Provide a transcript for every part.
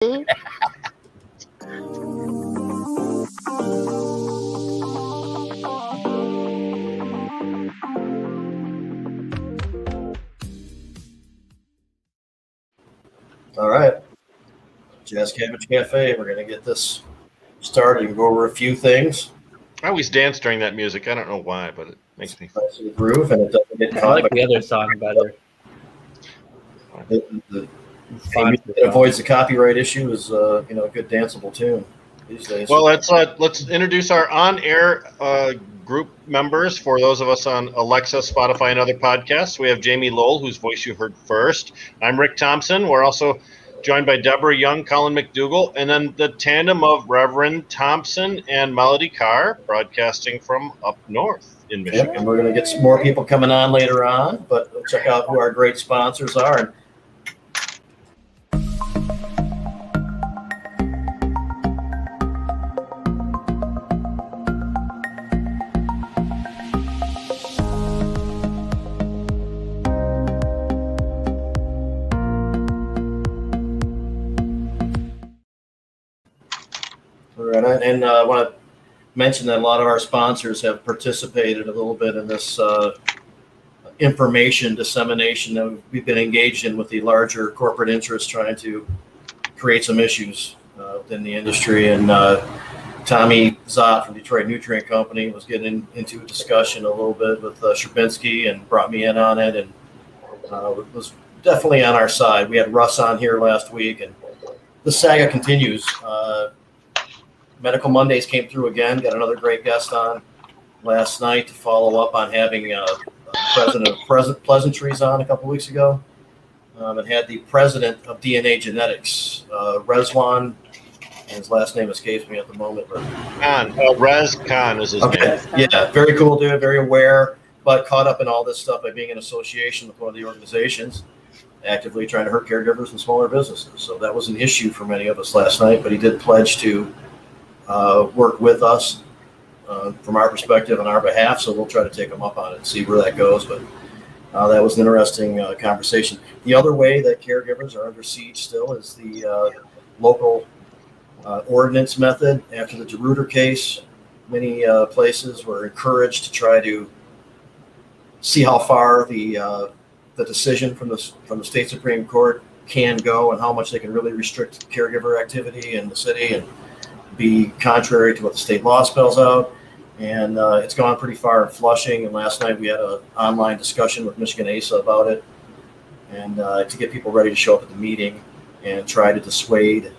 All right. Jazz Cabbage Café. We're going to get this started and go over a few things. I always dance during that music. I don't know why, but it makes me nice to the groove, and it doesn't get I caught. like the other song better. It avoids the copyright issue. Is a good danceable tune these days. Well, let's introduce our on-air group members. For those of us on Alexa, Spotify, and other podcasts, we have Jamie Lowell, whose voice you heard first. I'm Rick Thompson. We're also joined by Deborah Young, Colin McDougall, and then the tandem of Reverend Thompson and Melody Karr, broadcasting from up north in Michigan. Yep, and we're going to get some more people coming on later on, but we'll check out who our great sponsors are. And I want to mention that a lot of our sponsors have participated a little bit in this information dissemination that we've been engaged in with the larger corporate interests trying to create some issues within the industry. And Tommy Zott from Detroit Nutrient Company was getting into a discussion a little bit with Sherbinsky and brought me in on it, and was definitely on our side. We had Russ on here last week, and the saga continues. Medical Mondays came through again. Got another great guest on last night to follow up on having president of Pleasantries on a couple weeks ago, and had the president of DNA Genetics, Rezwan, and his last name escapes me at the moment. Khan, Rez Khan is his name. Yeah, very cool dude, very aware, but caught up in all this stuff by being in association with one of the organizations, actively trying to hurt caregivers and smaller businesses. So that was an issue for many of us last night, but he did pledge to work with us from our perspective on our behalf, so we'll try to take them up on it and see where that goes. But that was an interesting conversation. The other way that caregivers are under siege still is the local ordinance method. After the DeRuiter case, many places were encouraged to try to see how far the decision from the state Supreme Court can go and how much they can really restrict caregiver activity in the city and be contrary to what the state law spells out. And it's gone pretty far in Flushing. And last night we had an online discussion with Michigan ASA about it, and to get people ready to show up at the meeting and try to dissuade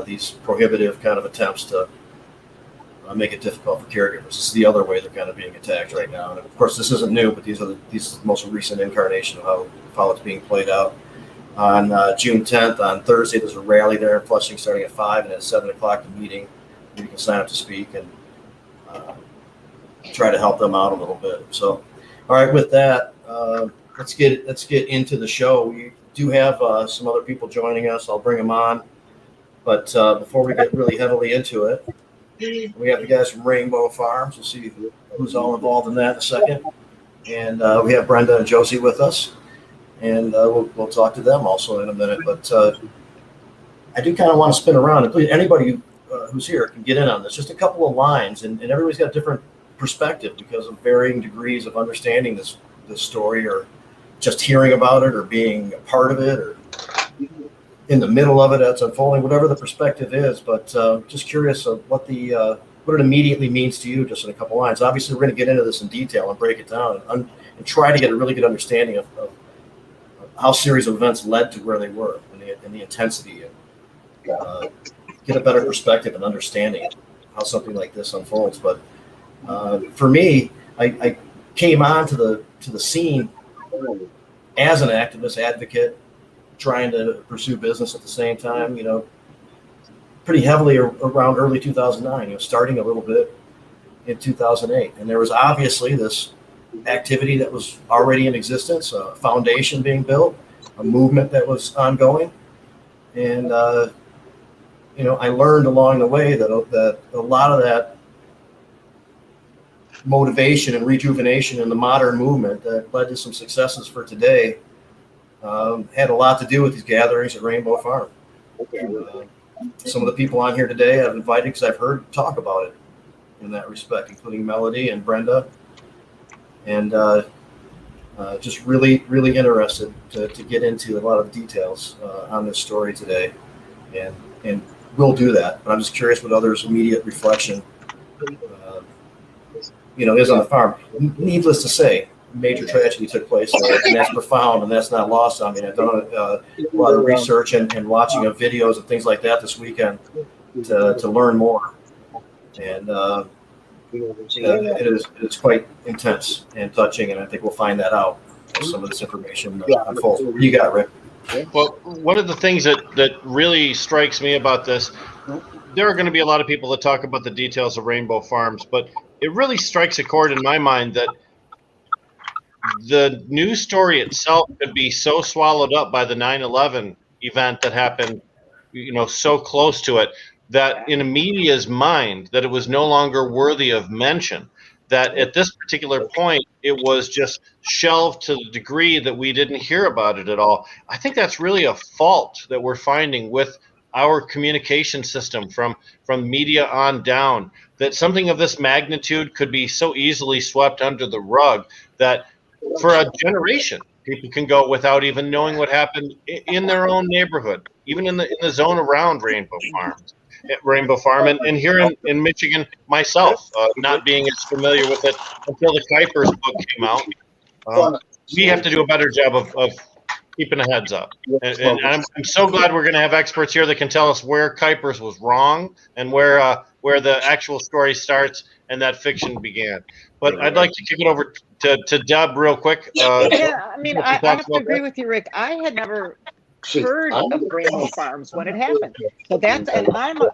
these prohibitive kind of attempts to make it difficult for caregivers. This is the other way they're kind of being attacked right now. And of course, this isn't new, but these are the most recent incarnation of how it's being played out. On June 10th, on Thursday, there's a rally there in Flushing starting at 5, and at 7 o'clock the meeting. You can sign up to speak and try to help them out a little bit. So, all right, with that, let's get into the show. We do have some other people joining us. I'll bring them on. But before we get really heavily into it, we have the guys from Rainbow Farms. We'll see who's all involved in that in a second. And we have Brenda and Josie with us. And we'll talk to them also in a minute. But I do kind of want to spin around. And please, anybody who's here can get in on this. Just a couple of lines. And everybody's got a different perspective because of varying degrees of understanding this story, or just hearing about it, or being a part of it, or in the middle of it as it's unfolding, whatever the perspective is. But just curious of what it immediately means to you, just in a couple lines. Obviously, we're going to get into this in detail and break it down and try to get a really good understanding of how series of events led to where they were and the intensity, and get a better perspective and understanding of how something like this unfolds. But for me, I came on to the scene as an activist, advocate, trying to pursue business at the same time, pretty heavily around early 2009, starting a little bit in 2008. And there was obviously this activity that was already in existence, a foundation being built, a movement that was ongoing. And, I learned along the way that a lot of that motivation and rejuvenation in the modern movement that led to some successes for today had a lot to do with these gatherings at Rainbow Farm. some of the people on here today I've invited because I've heard talk about it in that respect, including Melody and Brenda, and just really, really interested to get into a lot of details on this story today, and we'll do that. But I'm just curious what others' immediate reflection, is on the farm. Needless to say, major tragedy took place there, and that's profound, and that's not lost on me. I've done a lot of research and watching of videos and things like that this weekend to learn more, and it is quite intense and touching, and I think we'll find that out as some of this information unfolds. What do you got, Rick? Well, one of the things that really strikes me about this, there are going to be a lot of people that talk about the details of Rainbow Farms, but it really strikes a chord in my mind that the news story itself could be so swallowed up by the 9/11 event that happened, so close to it, that in the media's mind, that it was no longer worthy of mention. That at this particular point, it was just shelved to the degree that we didn't hear about it at all. I think that's really a fault that we're finding with our communication system from media on down, that something of this magnitude could be so easily swept under the rug that for a generation, people can go without even knowing what happened in their own neighborhood, even in the zone around Rainbow Farm, and here in Michigan, myself, not being as familiar with it until the Kuipers book came out. We have to do a better job of keeping a heads up. And I'm so glad we're going to have experts here that can tell us where Kuipers was wrong and where the actual story starts and that fiction began. But I'd like to kick it over to Deb real quick. I have to agree with you, Rick. I had never heard of Rainbow Farms when it happened. So and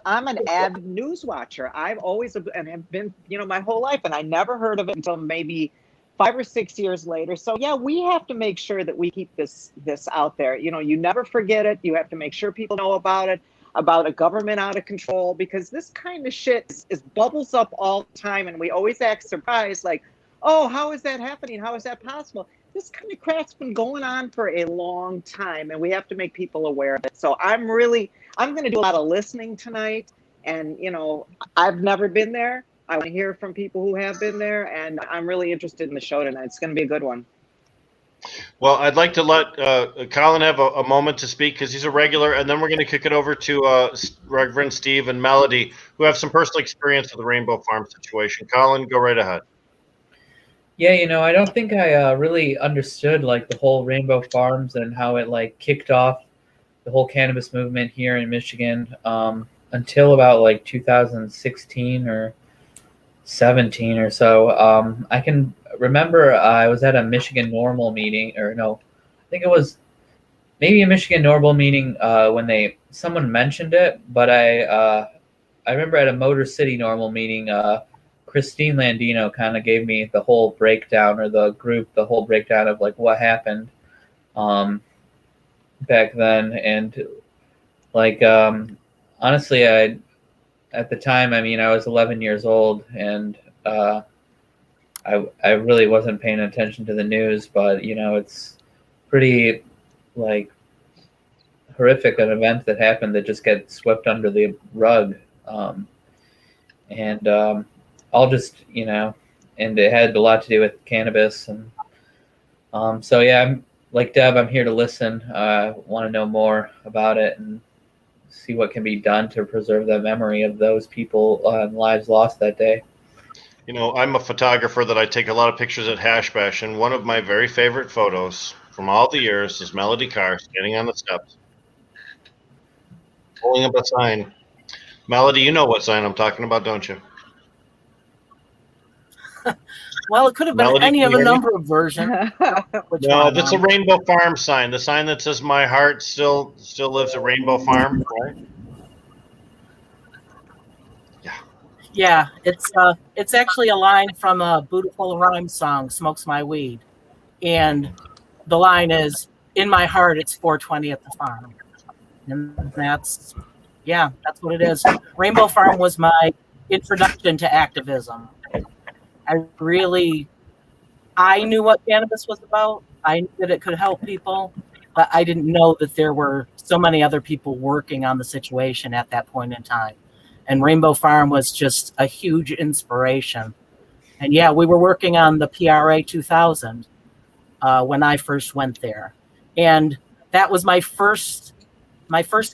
I'm an avid news watcher. I've always and have been, my whole life, and I never heard of it until maybe 5 or 6 years later. So yeah, we have to make sure that we keep this out there. You never forget it. You have to make sure people know about it, about a government out of control, because this kind of shit is bubbles up all the time, and we always act surprised, like, oh, how is that happening? How is that possible? This kind of crap's been going on for a long time, and we have to make people aware of it. So I'm going to do a lot of listening tonight, and I've never been there. I want to hear from people who have been there, and I'm really interested in the show tonight. It's going to be a good one. Well, I'd like to let Colin have a moment to speak because he's a regular, and then we're going to kick it over to Reverend Steve and Melody, who have some personal experience with the Rainbow Farm situation. Colin, go right ahead. Yeah, I don't think I really understood the whole Rainbow Farms and how it kicked off the whole cannabis movement here in Michigan until about 2016 or 17 or so. I can remember I was at a Michigan Normal meeting, or no, I think it was maybe a Michigan Normal meeting when someone mentioned it, but I remember at a Motor City Normal meeting, Christine Landino kind of gave me the whole breakdown, or the whole breakdown of what happened back then. And honestly, at the time, I was 11 years old, and I really wasn't paying attention to the news, but it's pretty horrific an event that happened that just gets swept under the rug. And I'll just, and it had a lot to do with cannabis. And so, yeah, I'm like Deb, I'm here to listen. I want to know more about it and see what can be done to preserve the memory of those people and lives lost that day. I'm a photographer that I take a lot of pictures at Hash Bash, and one of my very favorite photos from all the years is Melody Karr standing on the steps, holding up a sign. Melody, you know what sign I'm talking about, don't you? Well, it could have been Melody, any of a number of versions. No, that's a Rainbow Farm sign. The sign that says "My heart still lives at Rainbow Farm," right? Yeah, it's actually a line from a Buddha Full of Rhyme song, "Smokes My Weed," and the line is, "In my heart, it's 420 at the farm," and that's what it is. Rainbow Farm was my introduction to activism. I knew what cannabis was about. I knew that it could help people, but I didn't know that there were so many other people working on the situation at that point in time. And Rainbow Farm was just a huge inspiration. And yeah, we were working on the PRA 2000 when I first went there. And that was my first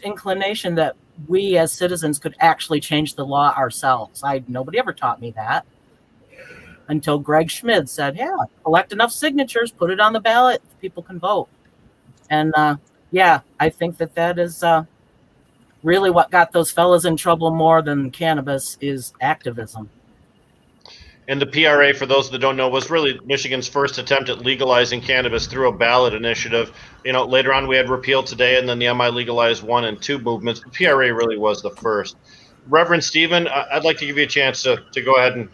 inclination that we as citizens could actually change the law ourselves. Nobody ever taught me that until Greg Schmid said, yeah, collect enough signatures, put it on the ballot, people can vote. And yeah, I think that is really what got those fellas in trouble more than cannabis is activism. And the PRA, for those that don't know, was really Michigan's first attempt at legalizing cannabis through a ballot initiative. You know, later on we had repeal today, and then the MI Legalize 1 and 2 movements. The PRA really was the first. Reverend Stephen, I'd like to give you a chance to go ahead and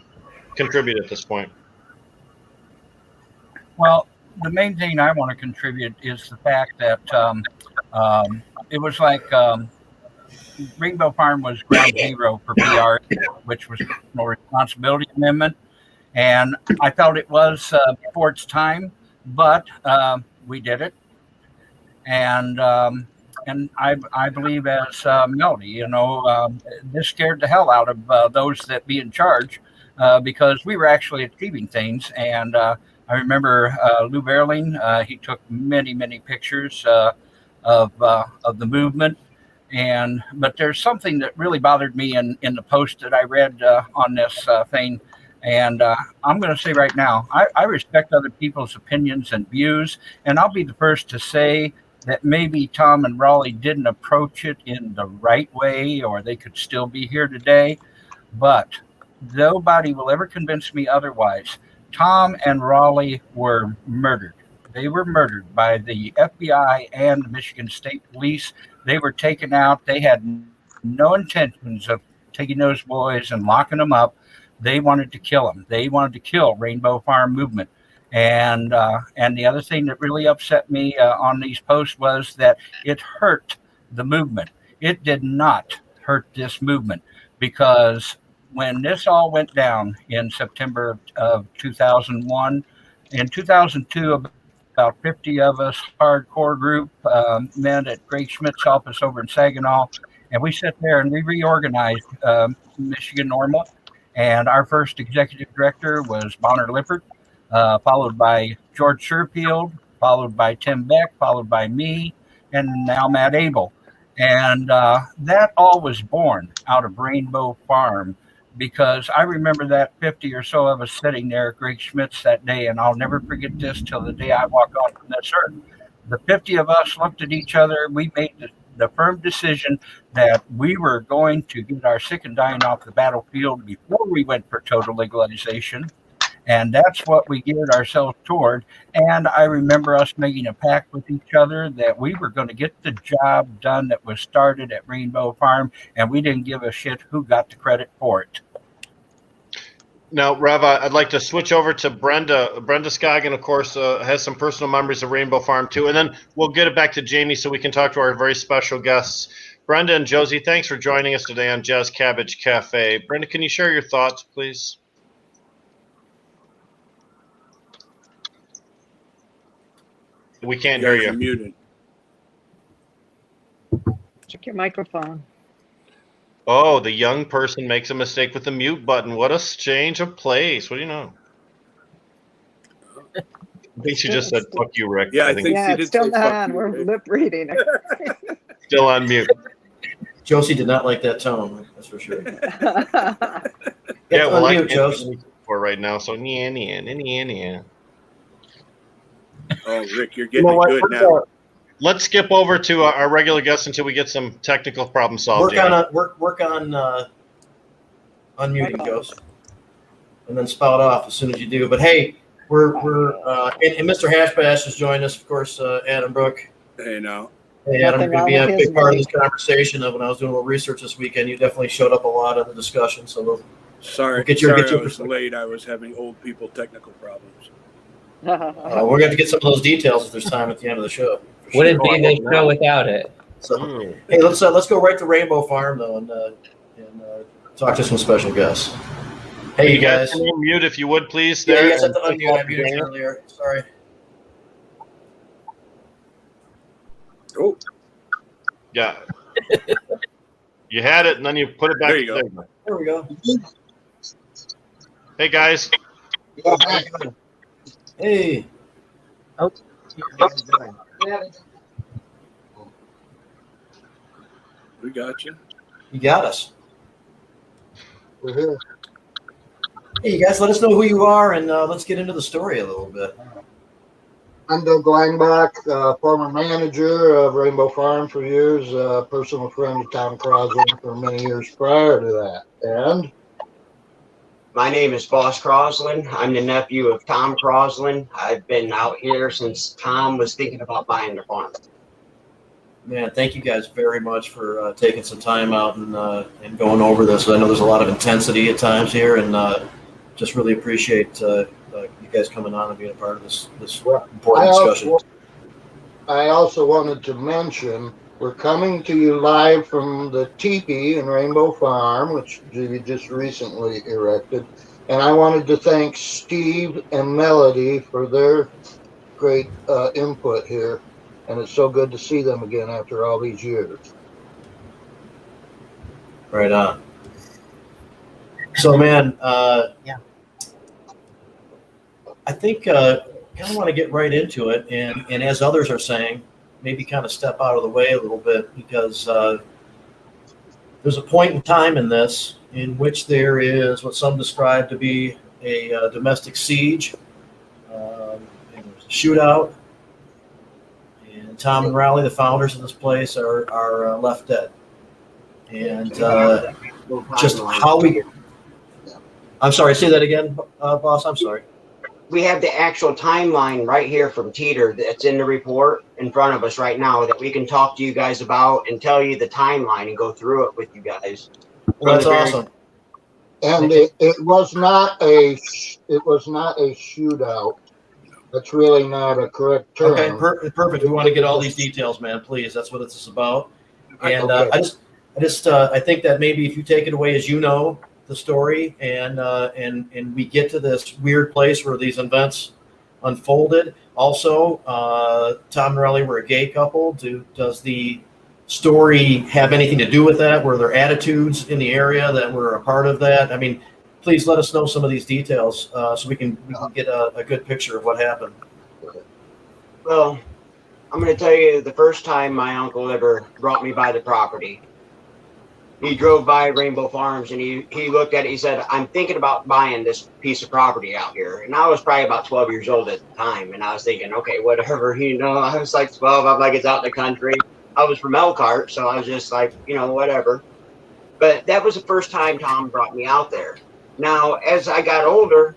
contribute at this point. Well, the main thing I want to contribute is the fact that it was like Rainbow Farm was ground zero for PR, which was no responsibility amendment. And I felt it was before its time, but we did it. And I believe as Melody, this scared the hell out of those that be in charge because we were actually achieving things. And I remember Lou Berling, he took many, many pictures of the movement. But there's something that really bothered me in the post that I read on this thing. And I'm going to say right now, I respect other people's opinions and views. And I'll be the first to say that maybe Tom and Rollie didn't approach it in the right way, or they could still be here today. But nobody will ever convince me otherwise. Tom and Rollie were murdered. They were murdered by the FBI and the Michigan State Police. They were taken out. They had no intentions of taking those boys and locking them up. They wanted to kill them. They wanted to kill Rainbow Farm movement. And the other thing that really upset me on these posts was that it hurt the movement. It did not hurt this movement, because when this all went down in September of 2001, in 2002, about 50 of us, hardcore group, met at Greg Schmidt's office over in Saginaw, and we sat there and we reorganized Michigan NORML. And our first executive director was Bonner Lippert, followed by George Sherfield, followed by Tim Beck, followed by me, and now Matt Abel. And that all was born out of Rainbow Farm, because I remember that 50 or so of us sitting there at Greg Schmidt's that day, and I'll never forget this till the day I walk on from this earth. The 50 of us looked at each other. We made the firm decision that we were going to get our sick and dying off the battlefield before we went for total legalization. And that's what we geared ourselves toward. And I remember us making a pact with each other that we were going to get the job done that was started at Rainbow Farm, and we didn't give a shit who got the credit for it. Now, Rev, I'd like to switch over to Brenda. Brenda Scoggin, of course, has some personal memories of Rainbow Farm, too. And then we'll get it back to Jamie so we can talk to our very special guests. Brenda and Josie, thanks for joining us today on Jazz Cabbage Cafe. Brenda, can you share your thoughts, please? We can't hear you. Muted. Check your microphone. Oh, the young person makes a mistake with the mute button. What a change of place. What do you know? I think she just said, fuck you, Rick. Yeah, I think Yeah, she it's did still say, not "Fuck on. you, We're Rick." lip reading. Still on mute. Josie did not like that tone, that's for sure. Yeah, well, I Unmute, can't Josie. do for right now, so yeah. Oh, Rick, you're getting it good now. Let's skip over to our regular guests until we get some technical problem solved. Work on unmuting, Josie, and then spout off as soon as you do. But hey, we're and Mr. Hashbash has joined us, of course. Adam Brook. Hey, now. Hey, Adam, you're Nothing going to be wrong a with big his part of mic. this conversation. When I was doing a little research this weekend, you definitely showed up a lot in the discussion. So we'll Sorry, get your I was perspective. late. I was having old people technical problems. we're going to have to get some of those details if there's time at the end of the show. for Wouldn't sure. be this show without it. So, hey, let's go right to Rainbow Farm though, and talk to some special guests. Hey, you guys. Mute if you would, please. Yeah, There. you guys have to unmute. I muted earlier. Sorry. Oh, Yeah. You had it, and then you put it back. There you go. There we go. Hey, guys. Hey. Oh. we got you. You got us. We're here. Hey, you guys, let us know who you are, and let's get into the story a little bit. I'm Doug Langbach, former manager of Rainbow Farm for years, personal friend of Tom Crosland for many years prior to that. And my name is Boss Crosland. I'm the nephew of Tom Crosland. I've been out here since Tom was thinking about buying the farm. Man, thank you guys very much for taking some time out and going over this. I know there's a lot of intensity at times here, and just really appreciate you guys coming on and being a part of this important discussion. I also wanted to mention we're coming to you live from the teepee in Rainbow Farm, which we just recently erected. And I wanted to thank Steve and Melody for their great input here. And it's so good to see them again after all these years. Right on. So, man, Yeah. I think kind of want to get right into it. And as others are saying, maybe kind of step out of the way a little bit, because there's a point in time in this in which there is what some describe to be a domestic siege, and there's a shootout, and Tom and Rollie, the founders of this place, are left dead. And just how we... I'm sorry, say that again, boss, I'm sorry. We have the actual timeline right here from Teeter that's in the report in front of us right now that we can talk to you guys about and tell you the timeline and go through it with you guys. Well, that's awesome. And it was not a shootout. That's really not a correct term. Okay, perfect. We want to get all these details, man. Please, that's what it's about. And Okay. I think that maybe if you take it away as you know the story, and we get to this weird place where these events unfolded. Also, Tom and Rollie were a gay couple. Does the story have anything to do with that? Were there attitudes in the area that were a part of that? I mean, please let us know some of these details so we can get a good picture of what happened. Well, I'm going to tell you the first time my uncle ever brought me by the property. He drove by Rainbow Farms and he looked at it. He said, I'm thinking about buying this piece of property out here. And I was probably about 12 years old at the time. And I was thinking, okay, whatever, I was like 12. I'm like, it's out in the country. I was from Elkhart, so I was just like, whatever. But that was the first time Tom brought me out there. Now, as I got older,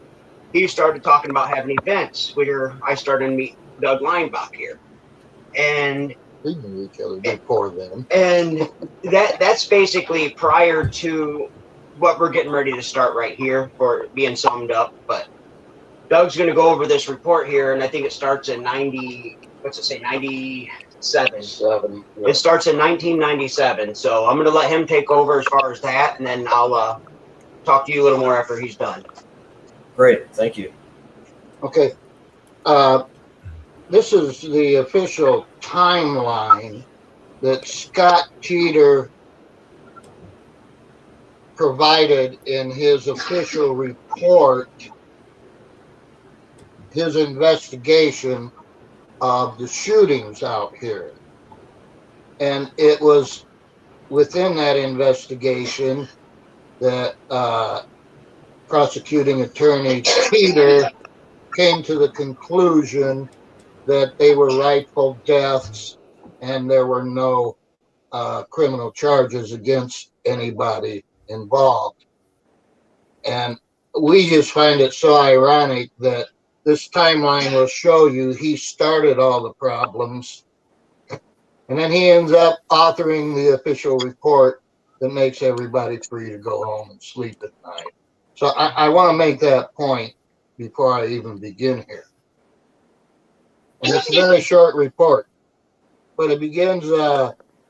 he started talking about having events where I started to meet Doug Langbach here. And We knew each other before then. And that's basically prior to what we're getting ready to start right here for it being summed up. But Doug's going to go over this report here, and I think it starts in 97. It starts in 1997. So I'm going to let him take over as far as that, and then I'll talk to you a little more after he's done. Great, thank you. Okay. This is the official timeline that Scott Teeter provided in his official report, his investigation of the shootings out here. And it was within that investigation that prosecuting attorney Teeter came to the conclusion that they were rightful deaths and there were no criminal charges against anybody involved. And we just find it so ironic that this timeline will show you he started all the problems and then he ends up authoring the official report that makes everybody free to go home and sleep at night. So I want to make that point before I even begin here. And it's a very short report, but it begins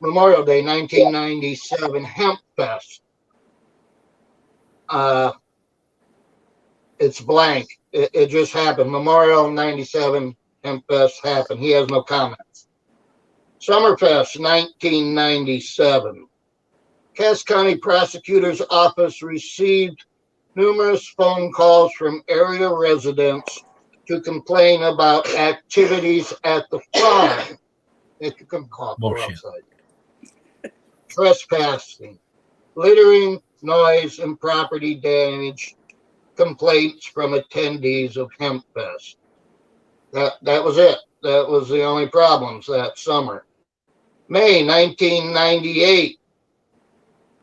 Memorial Day, 1997, Hemp Fest. It's blank. It just happened. Memorial 97 Hemp Fest happened. He has no comments. Summerfest 1997. Cass County Prosecutor's Office received numerous phone calls from area residents to complain about activities at the farm. If you can call outside. Trespassing, littering, noise, and property damage complaints from attendees of HempFest. That was it. That was the only problems that summer. May 1998,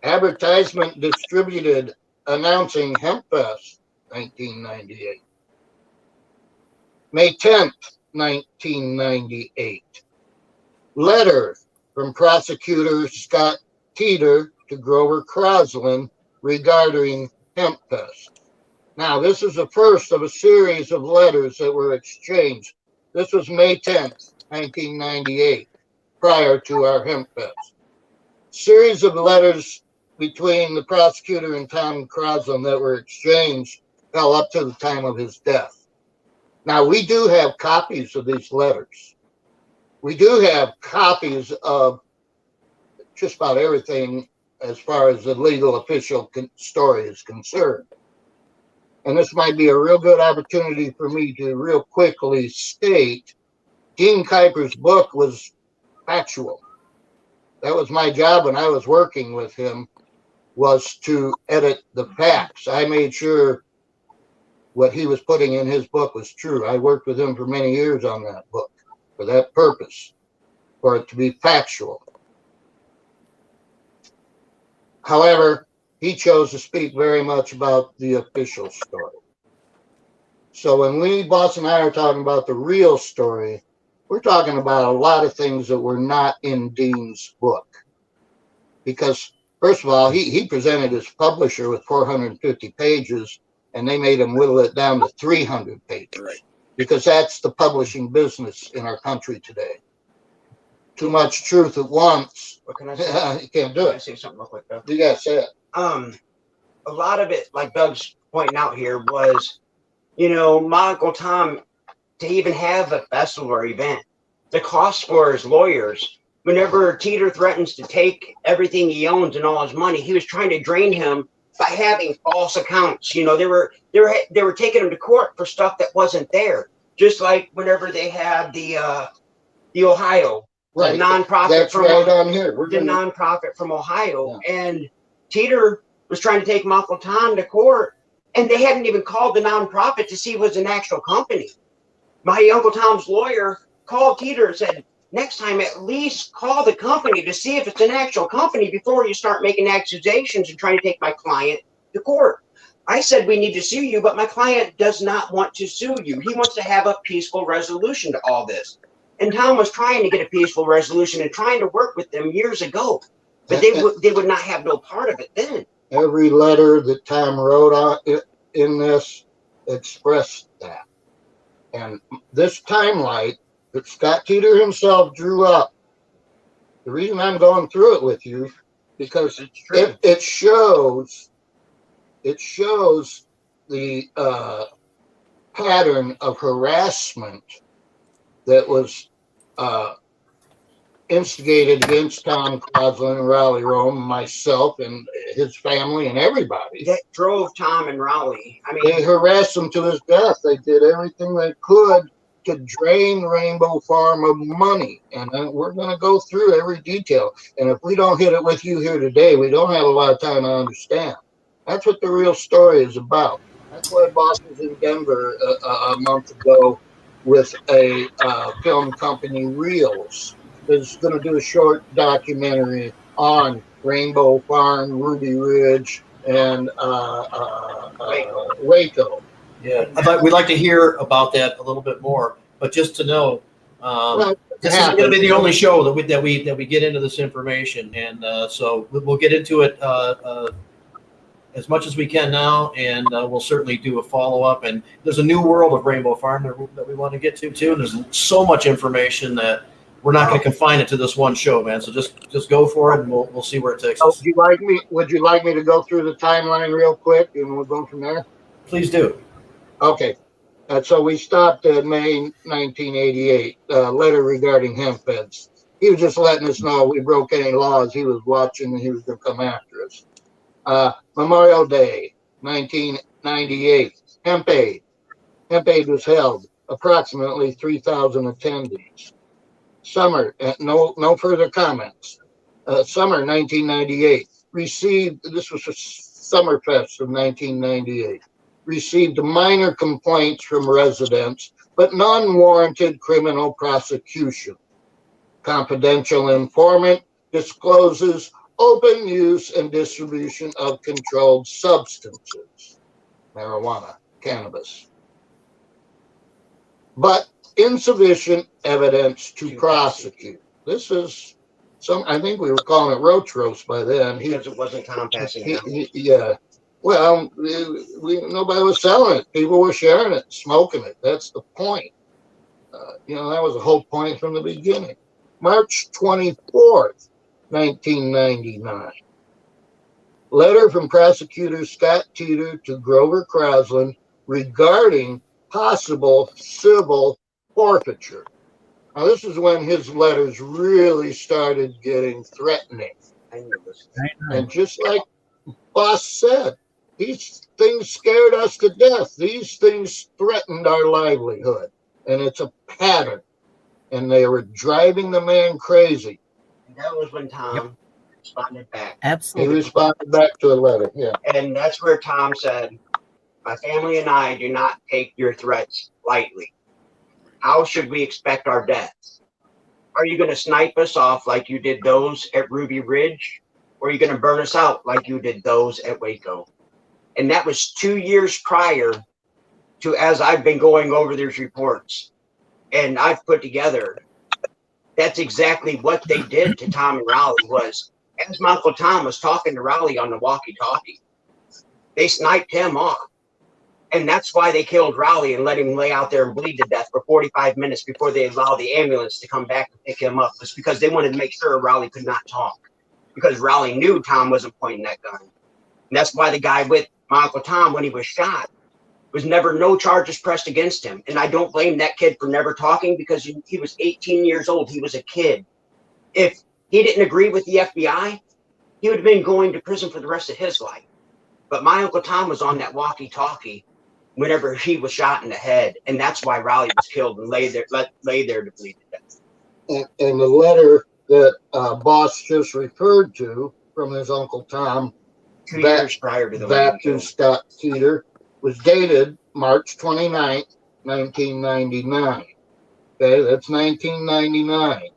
advertisement distributed announcing HempFest 1998. May 10th, 1998, letter from prosecutor Scott Teeter to Grover Crosland regarding HempFest. Now, this is the first of a series of letters that were exchanged. This was May 10th, 1998, prior to our HempFest. Series of letters between the prosecutor and Tom Crosland that were exchanged fell up to the time of his death. Now, we do have copies of these letters. We do have copies of just about everything as far as the legal official story is concerned. And this might be a real good opportunity for me to real quickly state Dean Kuiper's book was factual. That was my job when I was working with him, was to edit the facts. I made sure what he was putting in his book was true. I worked with him for many years on that book for that purpose, for it to be factual. However, he chose to speak very much about the official story. So when we, Boss and I, are talking about the real story, we're talking about a lot of things that were not in Dean's book. Because, first of all, he presented his publisher with 450 pages, and they made him whittle it down to 300 pages. Right. Because that's the publishing business in our country today. Too much truth at once. What can I say? You can't do it. Can I say something real quick, Doug? You gotta say it. A lot of it, like Doug's pointing out here, was, my Uncle Tom, to even have a festival or event, the cost for his lawyers, whenever Teeter threatens to take everything he owns and all his money, he was trying to drain him by having false accounts. They were taking him to court for stuff that wasn't there. Just like whenever they had the Ohio, right, the nonprofit that's from right on here. Nonprofit from Ohio, yeah. And Teeter was trying to take my Uncle Tom to court, and they hadn't even called the nonprofit to see if it was an actual company. My Uncle Tom's lawyer called Teeter and said, next time, at least call the company to see if it's an actual company before you start making accusations and trying to take my client to court. I said, we need to sue you, but my client does not want to sue you. He wants to have a peaceful resolution to all this. And Tom was trying to get a peaceful resolution and trying to work with them years ago, but they would not have no part of it then. Every letter that Tom wrote on in this expressed that. And this timeline that Scott Teeter himself drew up, the reason I'm going through it with you, because it shows the pattern of harassment that was instigated against Tom Crosland and Rollie Rome, myself and his family and everybody. That drove Tom and Rollie. I mean, they harassed him to his death. They did everything they could to drain Rainbow Farm of money. And we're going to go through every detail. And if we don't hit it with you here today, we don't have a lot of time to understand. That's what the real story is about. That's why Boss was in Denver a month ago with a film company, Reels, is going to do a short documentary on Rainbow Farm, Ruby Ridge, and Waco. Yeah, we'd like to hear about that a little bit more. But just to know, this is going to be the only show that we get into this information, and so we'll get into it as much as we can now, and we'll certainly do a follow-up. And there's a new world of Rainbow Farm that we want to get to too. And there's so much information that we're not going to confine it to this one show, man. So just go for it, and we'll see where it takes us. Would you like me to go through the timeline real quick, and we'll go from there? Please do. Okay. So we stopped at May 1988, letter regarding hemp beds. He was just letting us know if we broke any laws. He was watching and he was going to come after us. Memorial Day, 1998, Hemp Aid. Hemp Aid was held, approximately 3,000 attendees. Summer, no further comments. Summer 1998, this was a Summerfest of 1998, received minor complaints from residents, but none warranted criminal prosecution. Confidential informant discloses open use and distribution of controlled substances, marijuana, cannabis, but insufficient evidence to prosecute. This is I think we were calling it roach roast by then. Because it wasn't Tom passing it out. Yeah. Well, nobody was selling it. People were sharing it, smoking it. That's the point. That was the whole point from the beginning. March 24th, 1999. Letter from prosecutor Scott Teeter to Grover Crosland regarding possible civil forfeiture. Now, this is when his letters really started getting threatening. And just like Boss said, these things scared us to death. These things threatened our livelihood. And it's a pattern. And they were driving the man crazy. That was when Tom responded back. Absolutely. He responded back to a letter, yeah. And that's where Tom said, my family and I do not take your threats lightly. How should we expect our deaths? Are you going to snipe us off like you did those at Ruby Ridge? Or are you going to burn us out like you did those at Waco? And that was 2 years prior to, as I've been going over these reports and I've put together, that's exactly what they did to Tom and Rollie. Was as my Uncle Tom was talking to Rollie on the walkie-talkie, they sniped him off. And that's why they killed Rollie and let him lay out there and bleed to death for 45 minutes before they allowed the ambulance to come back and pick him up. Was because they wanted to make sure Rollie could not talk, because Rollie knew Tom wasn't pointing that gun. And that's why the guy with my Uncle Tom, when he was shot, was never no charges pressed against him. And I don't blame that kid for never talking, because he was 18 years old. He was a kid. If he didn't agree with the FBI, he would have been going to prison for the rest of his life. But my Uncle Tom was on that walkie-talkie whenever he was shot in the head, and that's why Rollie was killed and lay there to bleed to death. And the letter that Boss just referred to from his Uncle Tom, 2 years prior to the back to Scott Teeter, was dated March 29th, 1999. Okay, that's 1999.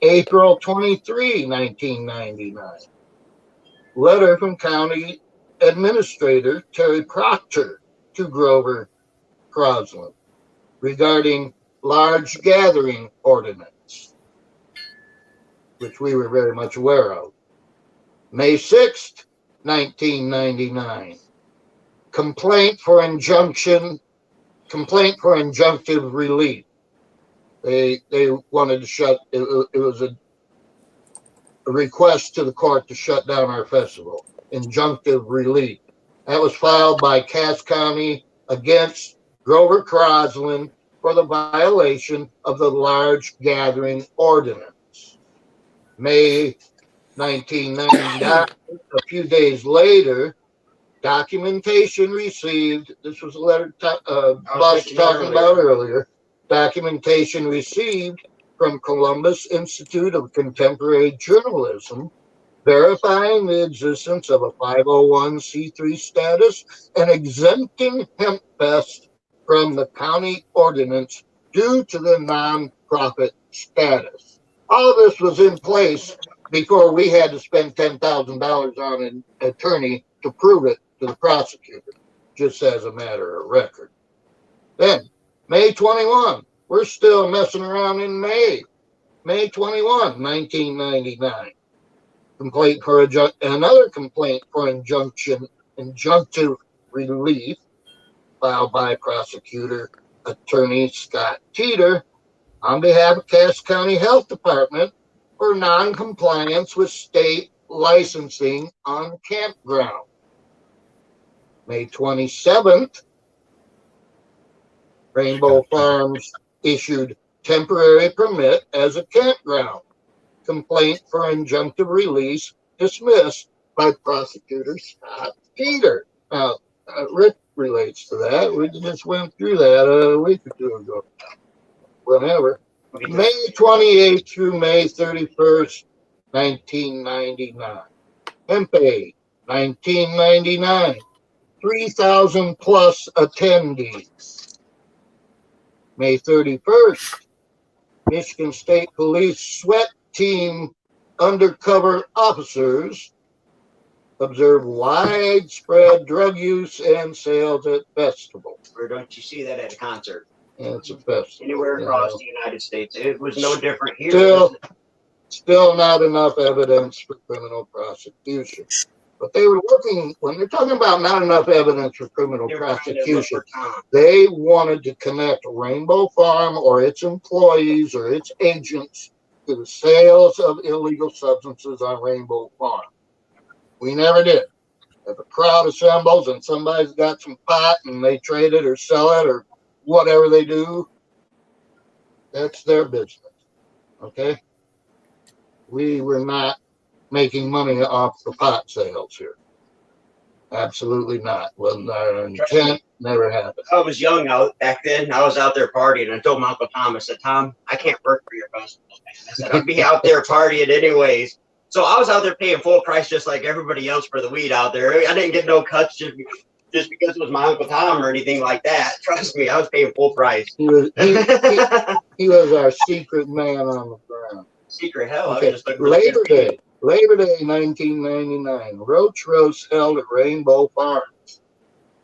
April 23, 1999. Letter from County Administrator Terry Proctor to Grover Crosland regarding large gathering ordinance, which we were very much aware of. May 6th, 1999. Complaint for injunctive relief. They wanted to shut, it was a request to the court to shut down our festival. Injunctive relief. That was filed by Cass County against Grover Crosland for the violation of the large gathering ordinance. May 1999, a few days later, documentation received. This was a letter Boss talking about earlier. Documentation received from Columbus Institute of Contemporary Journalism, verifying the existence of a 501c3 status and exempting HempFest from the county ordinance due to the nonprofit status. All this was in place before we had to spend $10,000 on an attorney to prove it to the prosecutor, just as a matter of record. Then, May 21, we're still messing around in May. May 21, 1999. Complaint for another complaint for injunctive relief filed by prosecutor attorney Scott Teeter on behalf of Cass County Health Department for non-compliance with state licensing on campground. May 27th, Rainbow Farms issued temporary permit as a campground. Complaint for injunctive release dismissed by prosecutor Scott Peter. Now, Rick relates to that. We just went through that a week or two ago. Whenever. May 28th through May 31st, 1999. Hempe, 1999. 3,000 plus attendees. May 31st, Michigan State Police sweat team undercover officers observe widespread drug use and sales at festivals. Or don't you see that at a concert? Yeah, it's a festival. Anywhere across the United States. It was no different here. Still not enough evidence for criminal prosecution. But they were looking, when they're talking about not enough evidence for criminal prosecution, they wanted to connect Rainbow Farm or its employees or its agents to the sales of illegal substances on Rainbow Farm. We never did. If a crowd assembles and somebody's got some pot and they trade it or sell it or whatever they do, that's their business. Okay? We were not making money off the pot sales here. Absolutely not. Wasn't our intent. Never happened. I was young out back then. I was out there partying. And I told my Uncle Tom, I said, Tom, I can't work for your festival, man. I said, I'd be out there partying anyways. So I was out there paying full price just like everybody else for the weed out there. I didn't get no cuts just because it was my Uncle Tom or anything like that. Trust me, I was paying full price. He was our secret man on the ground. Secret hell. Okay. Labor Day, 1999. Roach roast held at Rainbow Farms.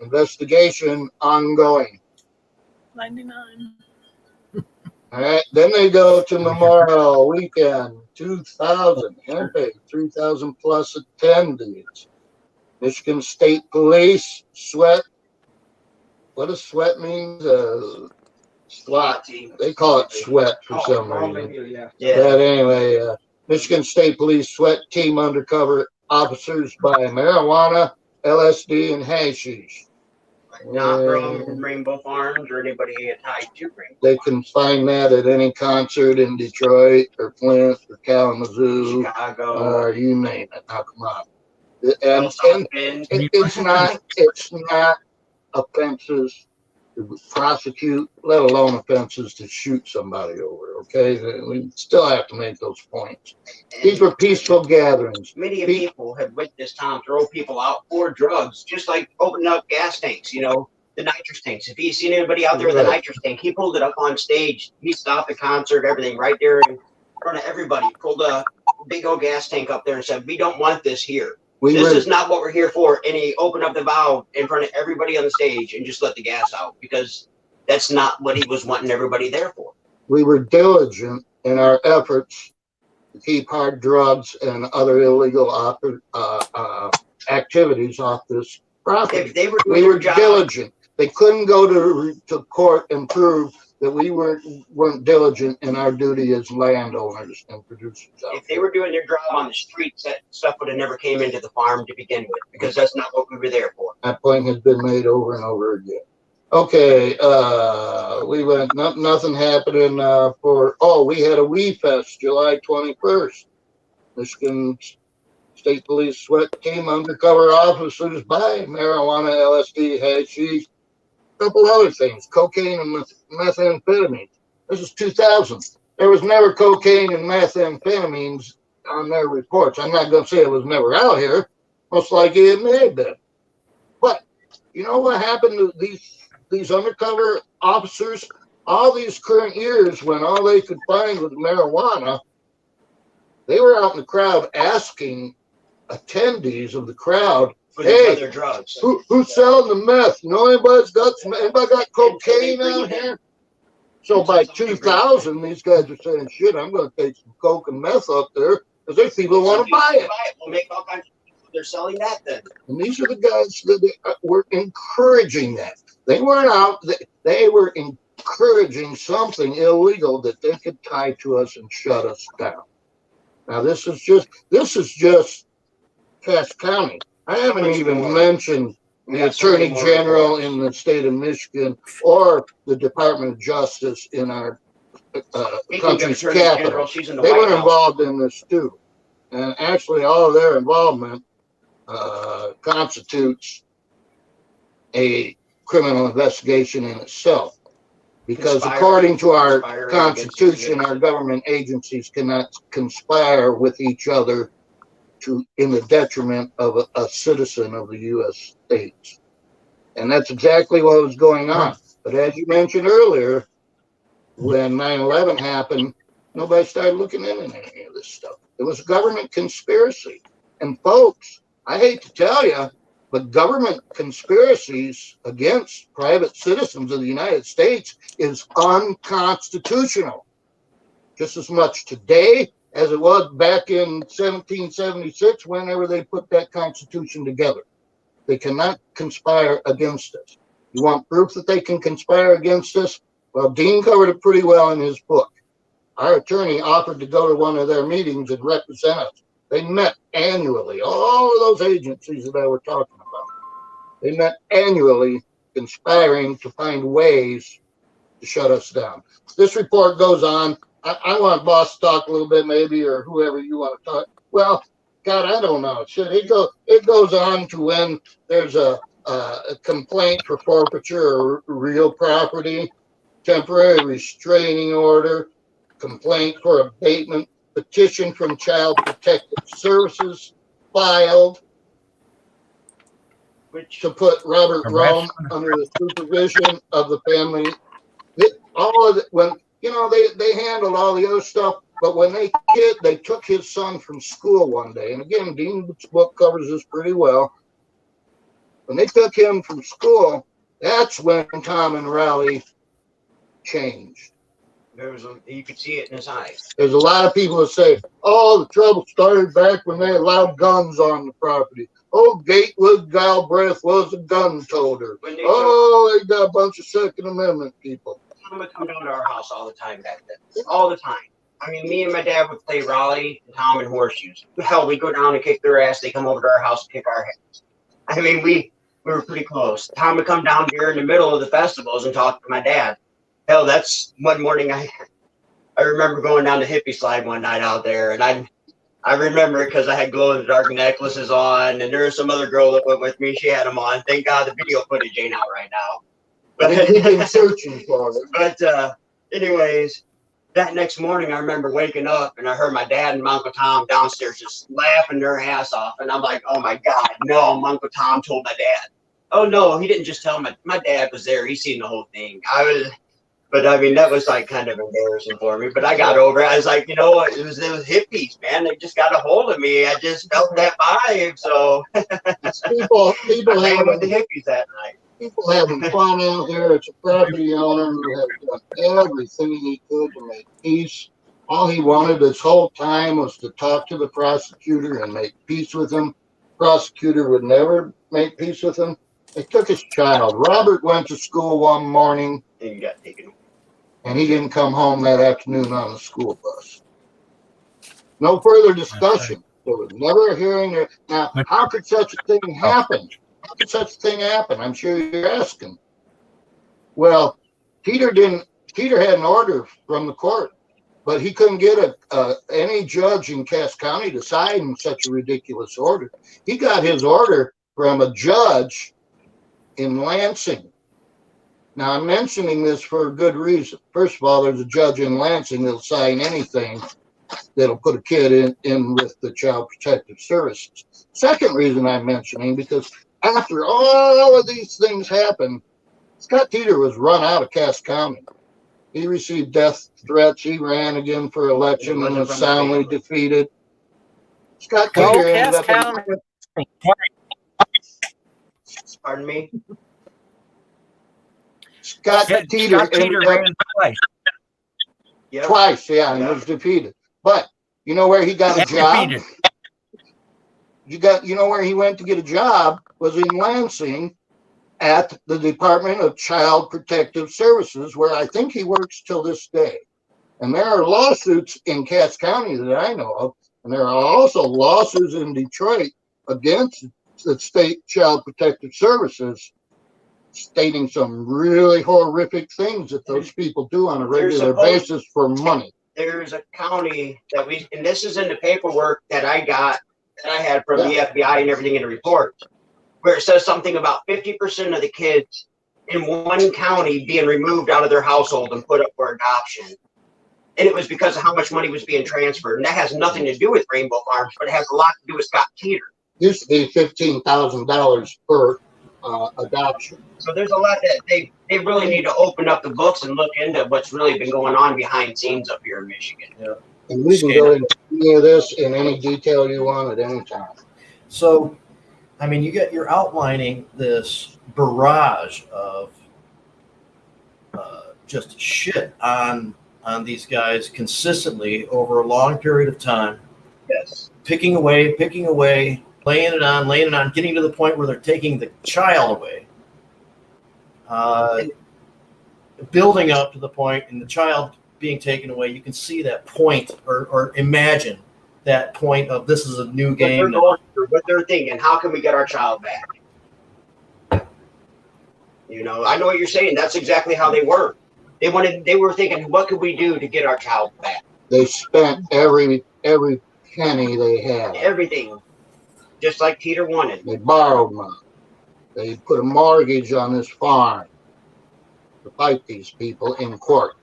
Investigation ongoing. 99. All right. Then they go to Memorial Weekend, 2000. Hempe, 3,000 plus attendees. Michigan State Police sweat. What does sweat mean? SWAT team. They call it sweat for some reason. But anyway, Michigan State Police sweat team undercover officers by marijuana, LSD, and hashish. Not from Rainbow Farms or anybody tied to Rainbow. They can find that at any concert in Detroit or Flint or Kalamazoo, Chicago, or you name it. Now come on. And it's not offenses to prosecute, let alone offenses to shoot somebody over. Okay, we still have to make those points. These were peaceful gatherings. Many people have witnessed Tom throw people out for drugs, just like opening up gas tanks. You know, the nitrous tanks. If he's seen anybody out there with a nitrous tank, he pulled it up on stage. He stopped the concert, everything right there in front of everybody. Pulled a big old gas tank up there and said, "We don't want this here. This is not what we're here for." And he opened up the valve in front of everybody on the stage and just let the gas out, because that's not what he was wanting everybody there for. We were diligent in our efforts to keep hard drugs and other illegal activities off this property. We were diligent. They couldn't go to court and prove that we weren't diligent in our duty as landowners and producers. If they were doing their job on the streets, that stuff would have never came into the farm to begin with, because that's not what we were there for. That point has been made over and over again. Okay, we went, nothing happening we had a Wee Fest July 21st. Michigan State Police sweat team undercover officers by marijuana, LSD, hashish, a couple other things, cocaine and methamphetamine. This is 2000. There was never cocaine and methamphetamines on their reports. I'm not going to say it was never out here. Most likely it may have been. But you know what happened to these undercover officers all these current years, when all they could find was marijuana? They were out in the crowd asking attendees of the crowd, "Hey, drugs. Who's selling the meth? Anybody got cocaine out here?" So by 2000, these guys are saying, "Shit, I'm going to take some coke and meth up there because there's people who want to buy it." We'll make all kinds of people. They're selling that then. And these are the guys that were encouraging that. They weren't out. They were encouraging something illegal that they could tie to us and shut us down. Now this is just Cass County. I haven't even mentioned the Attorney General in the state of Michigan or the Department of Justice in our country's capital. They were involved in this too. And actually, all of their involvement constitutes a criminal investigation in itself. Because according to our Constitution, our government agencies cannot conspire with each other in the detriment of a citizen of the U.S. states. And that's exactly what was going on. But as you mentioned earlier, when 9/11 happened, nobody started looking into any of this stuff. It was a government conspiracy. And folks, I hate to tell you, but government conspiracies against private citizens of the United States is unconstitutional. Just as much today as it was back in 1776, whenever they put that Constitution together. They cannot conspire against us. You want proof that they can conspire against us? Well, Dean covered it pretty well in his book. Our attorney offered to go to one of their meetings and represent us. They met annually. All of those agencies that I was talking about. They met annually conspiring to find ways to shut us down. This report goes on. I want Boss to talk a little bit maybe, or whoever you want to talk. Well, God, I don't know. It goes on to when there's a complaint for forfeiture of real property, temporary restraining order, complaint for abatement, petition from Child Protective Services filed to put Robert Rome under the supervision of the family. All of it, when they handled all the other stuff, but when they took his son from school one day, and again, Dean's book covers this pretty well. When they took him from school, that's when Tom and Rollie changed. You could see it in his eyes. There's a lot of people that say, "Oh, the trouble started back when they allowed guns on the property. Oh, Gatewood Galbraith was a gun toter. They got a bunch of Second Amendment people." Tom would come down to our house all the time back then. All the time. I mean, me and my dad would play Rollie, Tom, and horseshoes. Hell, we'd go down and kick their ass. They come over to our house and kick our heads. I mean, we were pretty close. Tom would come down here in the middle of the festivals and talk to my dad. Hell, that's one morning I remember going down the hippie slide one night out there, and I remember it because I had glow-in-the-dark necklaces on, and there was some other girl that went with me. She had them on. Thank God the video footage ain't out right now. But we've been searching for it. But anyways, that next morning I remember waking up and I heard my dad and my Uncle Tom downstairs just laughing their ass off, and I'm like, oh my God, no, my Uncle Tom told my dad. Oh no, he didn't just tell my dad was there. He seen the whole thing. But I mean, that was like kind of embarrassing for me. But I got over it. I was like, it was hippies, man. They just got a hold of me. I just felt that vibe. So people hanging with the hippies that night. People having fun out there. It's a property owner who has done everything he could to make peace. All he wanted this whole time was to talk to the prosecutor and make peace with him. Prosecutor would never make peace with him. They took his child. Robert went to school one morning. And he got taken. And he didn't come home that afternoon on the school bus. No further discussion. There was never a hearing there. Now, how could such a thing happen? How could such a thing happen? I'm sure you're asking. Well, Peter had an order from the court, but he couldn't get any judge in Cass County to sign such a ridiculous order. He got his order from a judge in Lansing. Now, I'm mentioning this for a good reason. First of all, there's a judge in Lansing that'll sign anything that'll put a kid in with the Child Protective Services. Second reason I'm mentioning, because after all of these things happened, Scott Teeter was run out of Cass County. He received death threats. He ran again for election and was soundly defeated. Scott Teeter ended up in... Pardon me? Scott Teeter ran twice. Yep. Twice, yeah, and was defeated. But you know where he got a job? You know where he went to get a job was in Lansing at the Department of Child Protective Services, where I think he works till this day. And there are lawsuits in Cass County that I know of, and there are also lawsuits in Detroit against the state Child Protective Services stating some really horrific things that those people do on a regular basis for money. There's a county that and this is in the paperwork that I had from the FBI and everything in the report, where it says something about 50% of the kids in one county being removed out of their household and put up for adoption. And it was because of how much money was being transferred. And that has nothing to do with Rainbow Farms, but it has a lot to do with Scott Teeter. Used to be $15,000 per adoption. So there's a lot that they really need to open up the books and look into what's really been going on behind scenes up here in Michigan. Yeah. And we can go into any of this in any detail you want at any time. So, I mean, you're outlining this barrage of just shit on these guys consistently over a long period of time. Yes. Picking away, laying it on, getting to the point where they're taking the child away. Building up to the point and the child being taken away, you can see that point or imagine that point of this is a new game. What they're thinking, how can we get our child back? You know, I know what you're saying. That's exactly how they were. They were thinking, what could we do to get our child back? They spent every penny they had. Everything. Just like Peter wanted. They borrowed money. They put a mortgage on this farm to fight these people in court.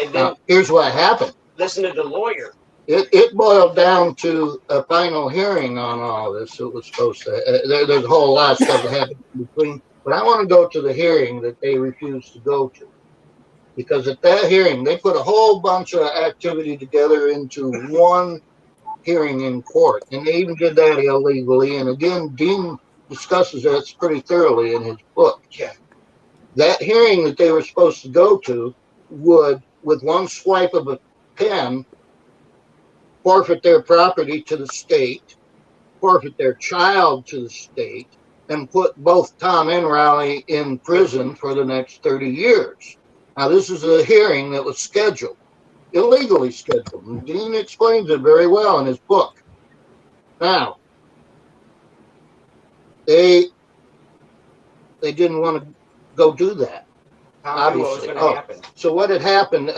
And then, now, here's what happened. Listen to the lawyer. It boiled down to a final hearing on all this. It was supposed to. There's a whole lot of stuff that happened in between. But I want to go to the hearing that they refused to go to. Because at that hearing, they put a whole bunch of activity together into one hearing in court. And they even did that illegally. And again, Dean discusses that pretty thoroughly in his book. Yeah. That hearing that they were supposed to go to would, with one swipe of a pen, forfeit their property to the state, forfeit their child to the state, and put both Tom and Rollie in prison for the next 30 years. Now, this is a hearing that was scheduled, illegally scheduled. And Dean explains it very well in his book. Now, they didn't want to go do that, obviously. So what had happened,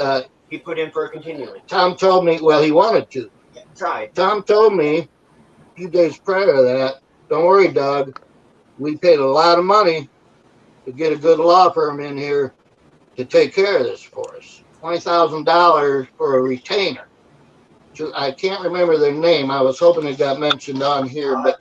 he put in for a continuance. Tom told me, well, he wanted to. Yeah, tried. Tom told me a few days prior to that, don't worry, Doug, we paid a lot of money to get a good law firm in here to take care of this for us. $20,000 for a retainer. I can't remember their name. I was hoping it got mentioned on here, but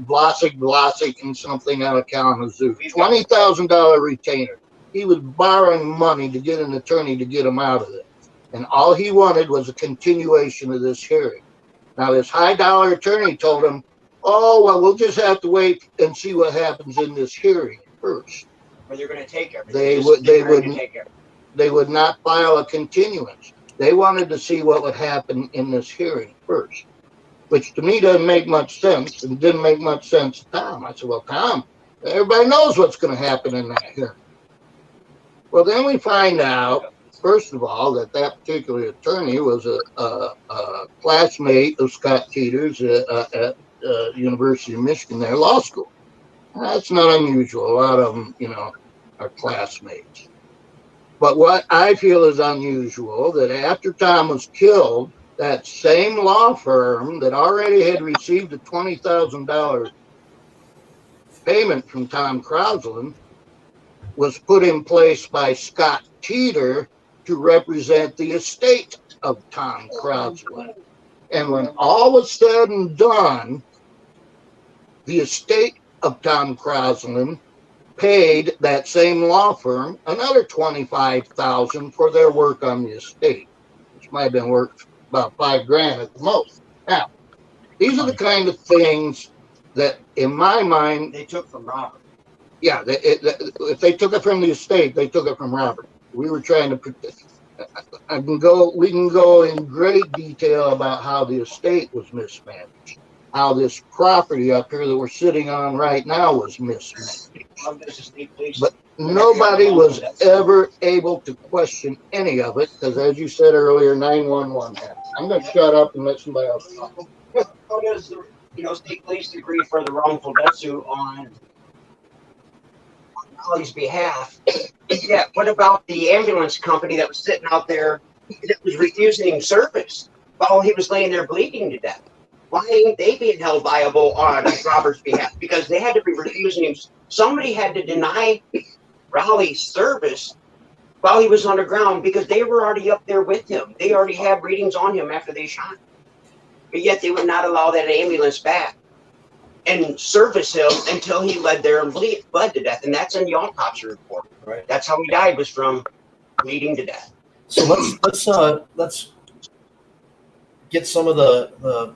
Vlasic and something out of Kalamazoo. $20,000 retainer. He was borrowing money to get an attorney to get him out of it. And all he wanted was a continuation of this hearing. Now, this high-dollar attorney told him, oh, well, we'll just have to wait and see what happens in this hearing first. But they're going to take everything. They would not file a continuance. They wanted to see what would happen in this hearing first, which to me doesn't make much sense and didn't make much sense to Tom. I said, well, Tom, everybody knows what's going to happen in that hearing. Well, then we find out, first of all, that particular attorney was a classmate of Scott Teeter's at University of Michigan, their law school. That's not unusual. A lot of them, are classmates. But what I feel is unusual, that after Tom was killed, that same law firm that already had received a $20,000 payment from Tom Krauselin was put in place by Scott Teeter to represent the estate of Tom Krauselin. And when all was said and done, the estate of Tom Krauselin paid that same law firm another $25,000 for their work on the estate, which might have been worth about $5,000 at the most. Now, these are the kind of things that, in my mind, they took from Robert. Yeah, if they took it from the estate, they took it from Robert. We were trying to protect. We can go in great detail about how the estate was mismanaged, how this property up here that we're sitting on right now was mismanaged. But nobody was ever able to question any of it because, as you said earlier, 911 happened. I'm going to shut up and let somebody else talk. How does the state police agree for the wrongful death suit on Raleigh's behalf. Yeah, what about the ambulance company that was sitting out there that was refusing him service while he was laying there bleeding to death? Why ain't they being held liable on Robert's behalf? Because they had to be refusing him. Somebody had to deny Raleigh's service while he was underground because they were already up there with him. They already had readings on him after they shot him. But yet they would not allow that ambulance back and service him until he led there and bled to death. And that's in the autopsy report. Right. That's how he died, was from bleeding to death. So let's get some of the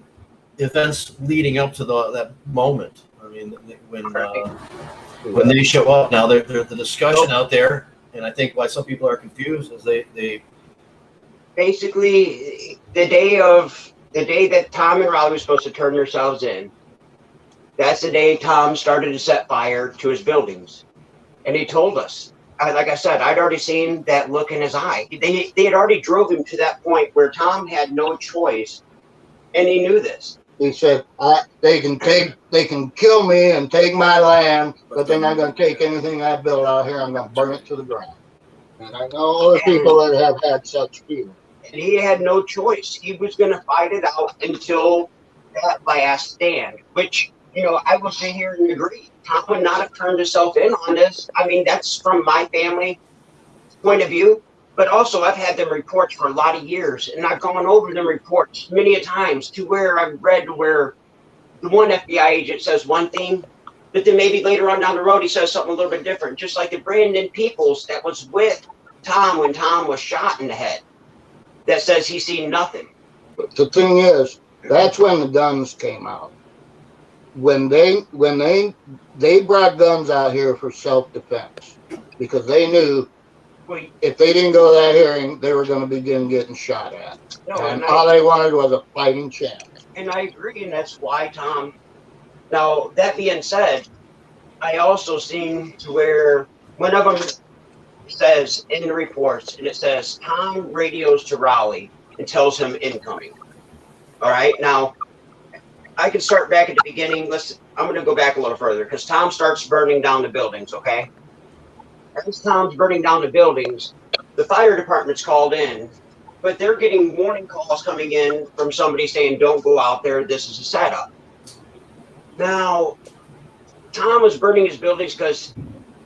events leading up to that moment. I mean, when they show up now, the discussion out there, and I think why some people are confused is they basically the day that Tom and Rollie were supposed to turn themselves in. That's the day Tom started to set fire to his buildings, and he told us. Like I said, I'd already seen that look in his eye. They had already drove him to that point where Tom had no choice, and he knew this. He said, they can kill me and take my land, but they're not going to take anything I built out here. I'm going to burn it to the ground. And I know other people that have had such feelings. And he had no choice. He was going to fight it out until that last stand, which, I will sit here and agree. Tom would not have turned himself in on this. I mean, that's from my family point of view. But also, I've had them reports for a lot of years, and I've gone over them reports many a times to where I've read where the one FBI agent says one thing, but then maybe later on down the road he says something a little bit different. Just like the Brandon Peoples that was with Tom when Tom was shot in the head, that says he's seen nothing. But the thing is, that's when the guns came out. When they brought guns out here for self-defense because they knew if they didn't go to that hearing, they were going to begin getting shot at. No, and all they wanted was a fighting chance. And I agree, and that's why Tom. Now, that being said, I also seen to where one of them says in the reports, and it says Tom radios to Rollie and tells him incoming. All right, now I can start back at the beginning. I'm going to go back a little further because Tom starts burning down the buildings. Okay. As Tom's burning down the buildings, the fire department's called in, but they're getting warning calls coming in from somebody saying, don't go out there, this is a setup. Now, Tom was burning his buildings because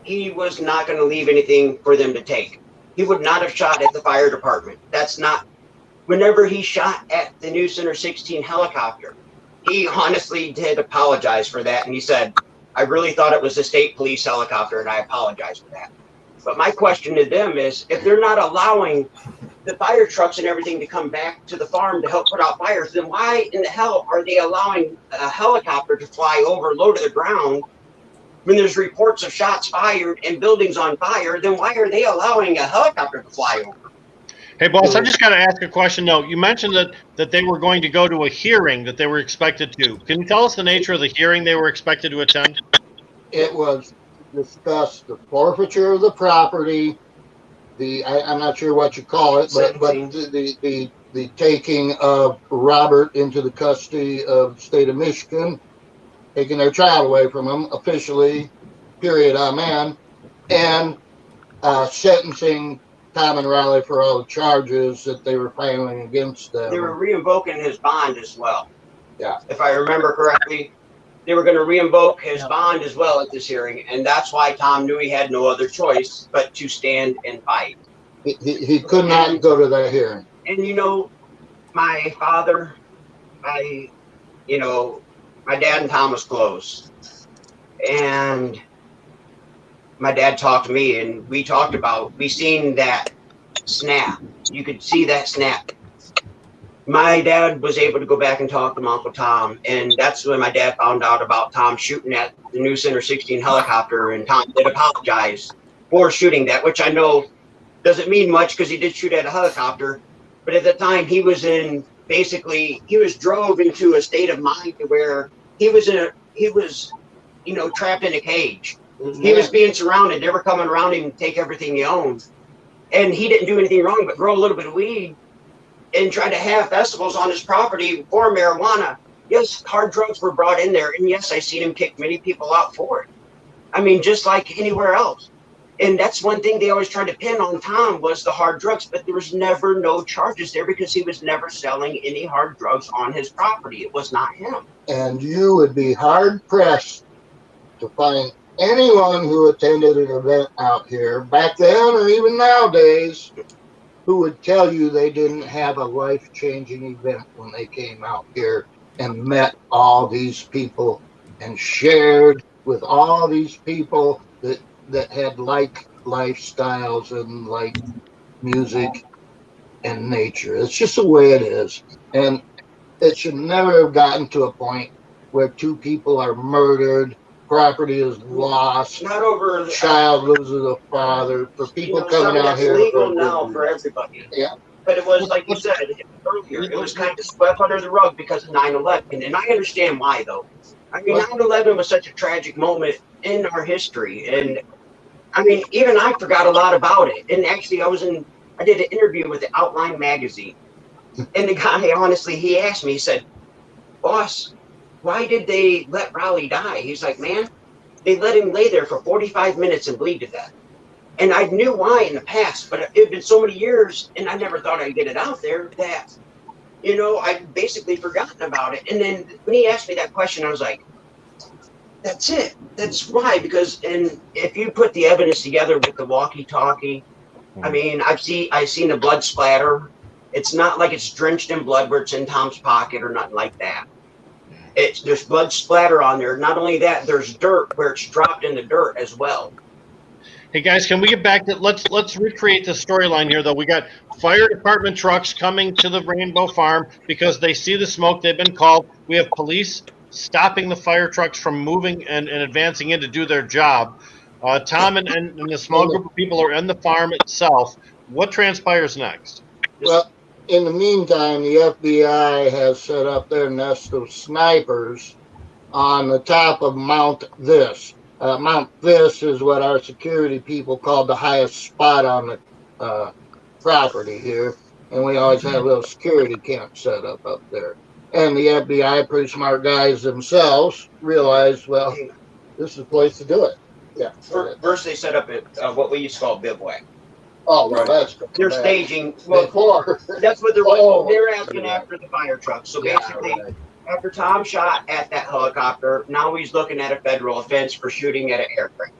he was not going to leave anything for them to take. He would not have shot at the fire department. That's not, whenever he shot at the new Center 16 helicopter, he honestly did apologize for that, and he said, I really thought it was the state police helicopter, and I apologize for that. But my question to them is, if they're not allowing the fire trucks and everything to come back to the farm to help put out fires, then why in the hell are they allowing a helicopter to fly over low to the ground when there's reports of shots fired and buildings on fire? Then why are they allowing a helicopter to fly over? Hey, boss, I just got to ask a question, though. You mentioned that they were going to go to a hearing that they were expected to. Can you tell us the nature of the hearing they were expected to attend? It was discuss the forfeiture of the property, I'm not sure what you call it, but the taking of Robert into the custody of the state of Michigan, taking their child away from him officially, period, amen, and sentencing Tom and Rollie for all the charges that they were filing against them. They were re-invoking his bond as well. Yeah. If I remember correctly, they were going to re-invoke his bond as well at this hearing, and that's why Tom knew he had no other choice but to stand and fight. He could not go to that hearing. And my father, my dad and Tom was close, and my dad talked to me, and we seen that snap. You could see that snap. My dad was able to go back and talk to my Uncle Tom, and that's when my dad found out about Tom shooting at the new Center 16 helicopter, and Tom did apologize for shooting that, which I know doesn't mean much because he did shoot at a helicopter, but at the time he was drove into a state of mind to where he was trapped in a cage. Mm-hmm. He was being surrounded, never coming around him and take everything he owned. And he didn't do anything wrong but grow a little bit of weed and try to have festivals on his property for marijuana. Yes, hard drugs were brought in there, and yes, I seen him kick many people out for it. I mean, just like anywhere else. And that's one thing they always tried to pin on Tom was the hard drugs, but there was never no charges there because he was never selling any hard drugs on his property. It was not him. And you would be hard pressed to find anyone who attended an event out here back then or even nowadays who would tell you they didn't have a life-changing event when they came out here and met all these people and shared with all these people that had like lifestyles and like music and nature. It's just the way it is. And it should never have gotten to a point where two people are murdered, property is lost, Not over the child loses a father, for people some coming of out that's here. legal now for everybody. Yeah. But it was like you said earlier, it was kind of swept under the rug because of 9/11. And I understand why, though. I mean, 9/11 was such a tragic moment in our history. And I mean, even I forgot a lot about it. And actually, I did an interview with the Outline magazine. And the guy, honestly, he asked me, he said, "Boss, why did they let Rollie die?" He's like, "Man, they let him lay there for 45 minutes and bleed to death." And I knew why in the past, but it had been so many years, and I never thought I'd get it out there that, I'd basically forgotten about it. And then when he asked me that question, I was like, that's it. That's why. Because, and if you put the evidence together with the walkie-talkie, I mean, I've seen the blood splatter. It's not like it's drenched in blood where it's in Tom's pocket or nothing like that. There's blood splatter on there. Not only that, there's dirt where it's dropped in the dirt as well. Hey guys, can we get back to let's recreate the storyline here though. We got fire department trucks coming to the Rainbow Farm because they see the smoke. They've been called. We have police stopping the fire trucks from moving and advancing in to do their job. Tom and the small group of people are in the farm itself. What transpires next? Well, in the meantime, the FBI has set up their nest of snipers on the top of Mount This. Mount This is what our security people call the highest spot on the property here. And we always have a little security camp set up there. And the FBI, pretty smart guys themselves, realized, well, this is the place to do it. Yeah. First, they set up what we used to call bivouac. Oh, well, that's good. They're staging. Well, that's what they're asking after the fire truck. So basically, after Tom shot at that helicopter, now he's looking at a federal offense for shooting at an aircraft.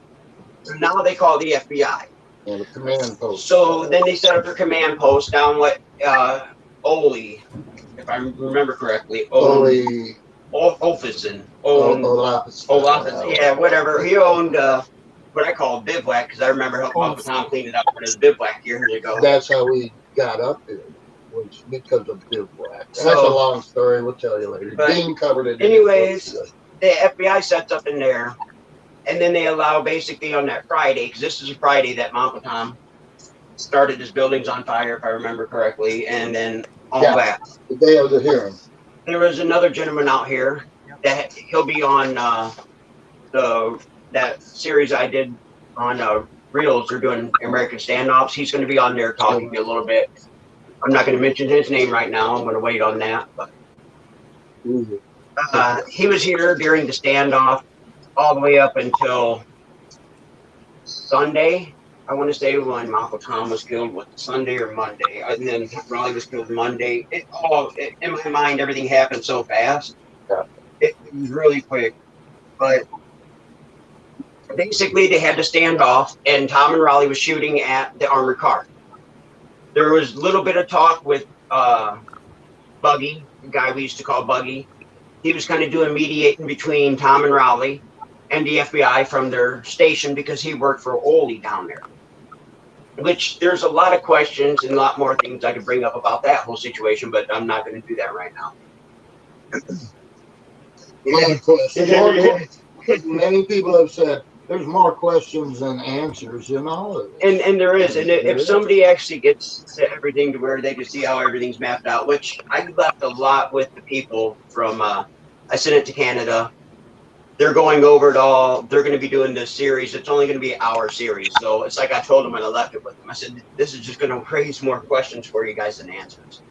So now they call the FBI. Yeah, the command post. So then they set up their command post down what Ollie, if I remember correctly, Olafison. Yeah, whatever. He owned what I call bivouac because I remember helping Uncle Tom clean it up for his bivouac years ago. That's how we got up here. Was because of bivouac. So, that's a long story. We'll tell you later. Dean covered it. Anyways, the FBI sets up in there, and then they allow basically on that Friday, because this is a Friday that Uncle Tom started his buildings on fire, if I remember correctly, and then all that. The day of the hearing. There was another gentleman out here that he'll be on that series I did on Reels. They're doing American Standoffs. He's going to be on there talking to me a little bit. I'm not going to mention his name right now. I'm going to wait on that. But he was here during the standoff all the way up until Sunday. I want to say when Uncle Tom was killed, was Sunday or Monday? And then Rollie was killed Monday. In my mind, everything happened so fast. Yeah. It was really quick. But basically, they had to stand off, and Tom and Rollie was shooting at the armored car. There was a little bit of talk with Buggy, the guy we used to call Buggy. He was kind of doing mediating between Tom and Rollie and the FBI from their station because he worked for Ollie down there. Which there's a lot of questions and a lot more things I could bring up about that whole situation, but I'm not going to do that right now. Many people have said there's more questions than answers in all of it. And there is. And if somebody actually gets to everything to where they can see how everything's mapped out, which I left a lot with the people from, I sent it to Canada. They're going over it all. They're going to be doing this series. It's only going to be an hour series. So it's like I told them when I left it with them. I said, this is just going to raise more questions for you guys than answers.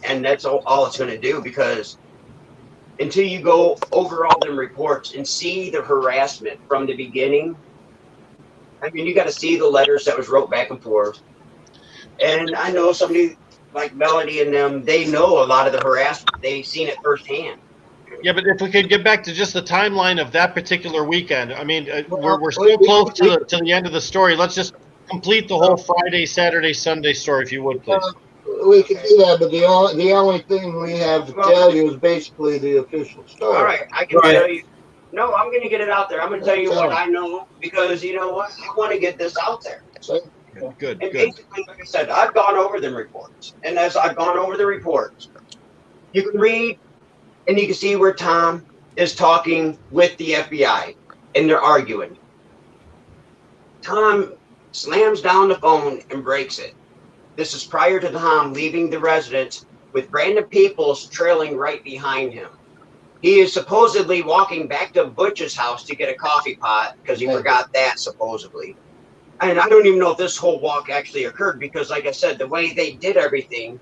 And that's all it's going to do because until you go over all them reports and see the harassment from the beginning. I mean, you got to see the letters that was wrote back and forth. And I know somebody like Melody and them, they know a lot of the harassment. They've seen it firsthand. Yeah, but if we could get back to just the timeline of that particular weekend, I mean, we're so close to the end of the story. Let's just complete the whole Friday, Saturday, Sunday story, if you would, please. We can do that, but the only thing we have to tell you is basically the official story. All right, I can tell you. No, I'm going to get it out there. I'm going to tell you what I know, because you know what? I want to get this out there. Good. And basically, like I said, I've gone over them reports. And as I've gone over the reports, you can read and you can see where Tom is talking with the FBI and they're arguing. Tom slams down the phone and breaks it. This is prior to Tom leaving the residence with Brandon Peoples trailing right behind him. He is supposedly walking back to Butch's house to get a coffee pot because he forgot that, supposedly. And I don't even know if this whole walk actually occurred because, like I said, the way they did everything,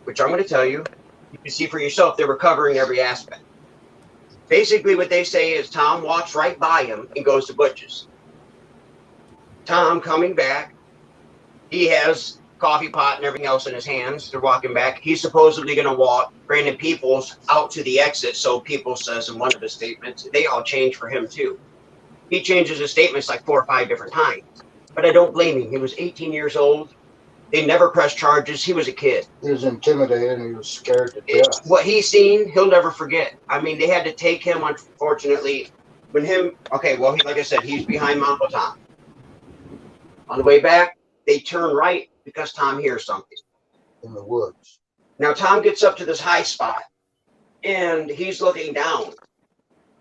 which I'm going to tell you, you can see for yourself, they were covering every aspect. Basically, what they say is Tom walks right by him and goes to Butch's. Tom coming back, he has coffee pot and everything else in his hands. They're walking back. He's supposedly going to walk Brandon Peoples out to the exit. So Peoples says in one of his statements, they all change for him too. He changes his statements like 4 or 5 different times. But I don't blame him. He was 18 years old. They never pressed charges. He was a kid. He was intimidated and he was scared to death. What he's seen, he'll never forget. I mean, they had to take him, unfortunately, like I said, he's behind my Uncle Tom. On the way back, they turn right because Tom hears something. In the woods. Now, Tom gets up to this high spot and he's looking down.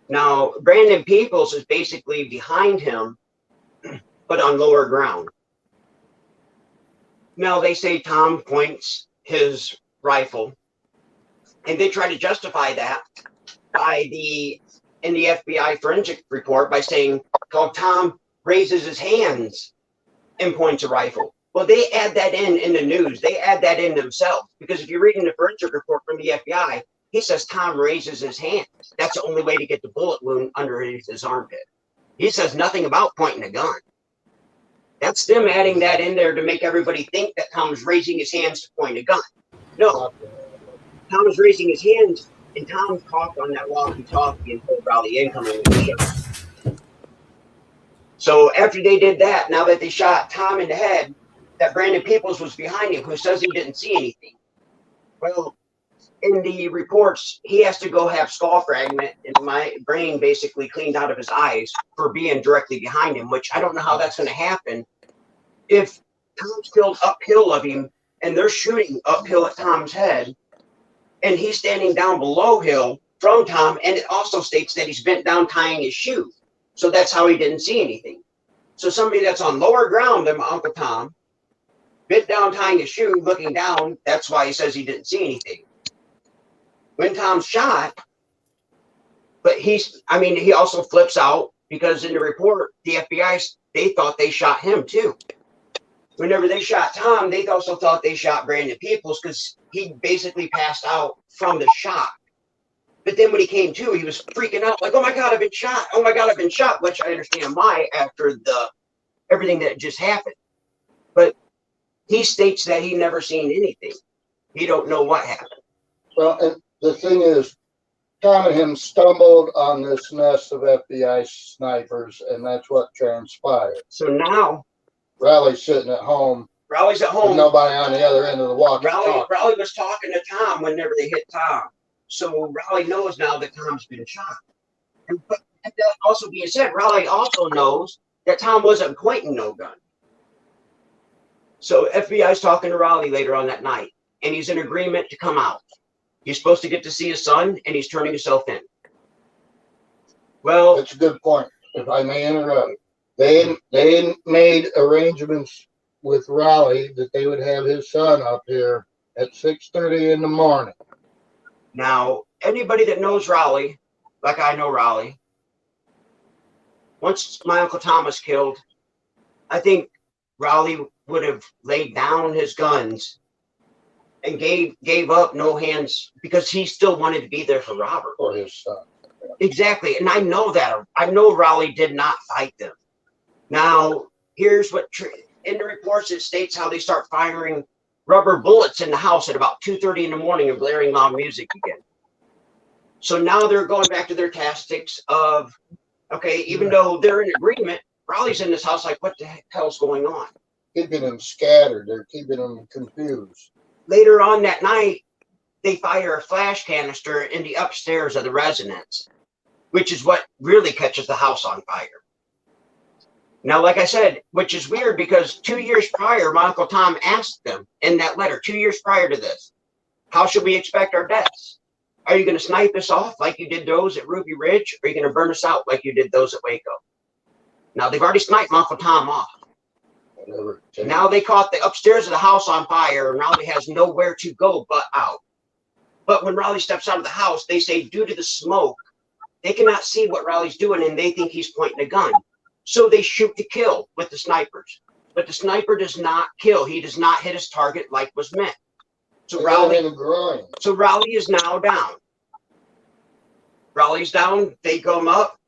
Now, Brandon Peoples is basically behind him, but on lower ground. Now, they say Tom points his rifle, and they try to justify that in the FBI forensic report by saying, Tom raises his hands and points a rifle. Well, they add that in the news. They add that in themselves, because if you're reading the forensic report from the FBI, he says Tom raises his hands. That's the only way to get the bullet wound underneath his armpit. He says nothing about pointing a gun. That's them adding that in there to make everybody think that Tom is raising his hands to point a gun. No, Tom is raising his hands, and Tom talked on that walkie-talkie and told Raleigh incoming. So after they did that, now that they shot Tom in the head, that Brandon Peoples was behind him, who says he didn't see anything. Well, in the reports, he has to go have skull fragment and my brain basically cleaned out of his eyes for being directly behind him, which I don't know how that's going to happen if Tom's killed uphill of him and they're shooting uphill at Tom's head and he's standing down below hill from Tom, and it also states that he's bent down tying his shoe. So that's how he didn't see anything. So somebody that's on lower ground than my Uncle Tom, bent down tying his shoe, looking down, that's why he says he didn't see anything. When Tom's shot, but he also flips out because in the report, the FBI, they thought they shot him too. Whenever they shot Tom, they also thought they shot Brandon Peoples because he basically passed out from the shot. But then when he came to, he was freaking out like, oh my God, I've been shot. Oh my God, I've been shot, which I understand why after everything that just happened. But he states that he never seen anything. He don't know what happened. Well, and the thing is, Tom and him stumbled on this nest of FBI snipers, and that's what transpired. So now Raleigh's sitting at home. Raleigh's at home. With nobody on the other end of the walkie-talkie. Raleigh was talking to Tom whenever they hit Tom. So Raleigh knows now that Tom's been shot. But that also being said, Raleigh also knows that Tom wasn't pointing no gun. So FBI's talking to Raleigh later on that night, and he's in agreement to come out. He's supposed to get to see his son, and he's turning himself in. Well, that's a good point. If I may interrupt, they made arrangements with Raleigh that they would have his son up here at 6:30 in the morning. Now, anybody that knows Raleigh, like I know Raleigh, once my Uncle Tom was killed, I think Raleigh would have laid down his guns and gave up no hands because he still wanted to be there for Robert or his son. Exactly, and I know that. I know Rollie did not fight them. Now, here's what in the reports it states how they start firing rubber bullets in the house at about 2:30 in the morning and blaring loud music again. So now they're going back to their tactics of, okay, even though they're in agreement, Rollie's in this house like, what the hell's going on? Keeping them scattered. They're keeping them confused. Later on that night, they fire a flash canister in the upstairs of the residence, which is what really catches the house on fire. Now, like I said, which is weird because 2 years prior, my Uncle Tom asked them in that letter, 2 years prior to this, how should we expect our deaths? Are you going to snipe us off like you did those at Ruby Ridge? Or are you going to burn us out like you did those at Waco? Now, they've already sniped my Uncle Tom off. Now they caught the upstairs of the house on fire and Rollie has nowhere to go but out. But when Rollie steps out of the house, they say due to the smoke, they cannot see what Rollie's doing and they think he's pointing a gun. So they shoot to kill with the snipers. But the sniper does not kill. He does not hit his target like was meant. So Rollie is now down. Rollie's down. They come up.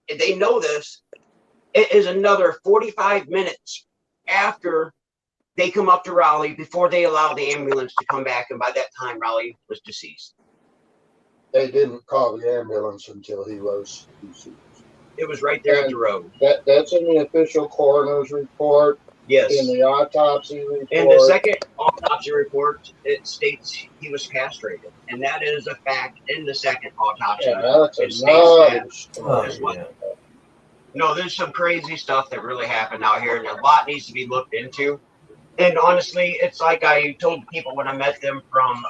And they know this. It is another 45 minutes after they come up to Rollie before they allow the ambulance to come back. And by that time, Rollie was deceased. They didn't call the ambulance until he was deceased. It was right there at the road. That's in the official coroner's report. Yes. In the autopsy report. In the second autopsy report, it states he was castrated. And that is a fact in the second autopsy. Yeah, that's another story. No, there's some crazy stuff that really happened out here, and a lot needs to be looked into. And honestly, it's like I told people when I met them from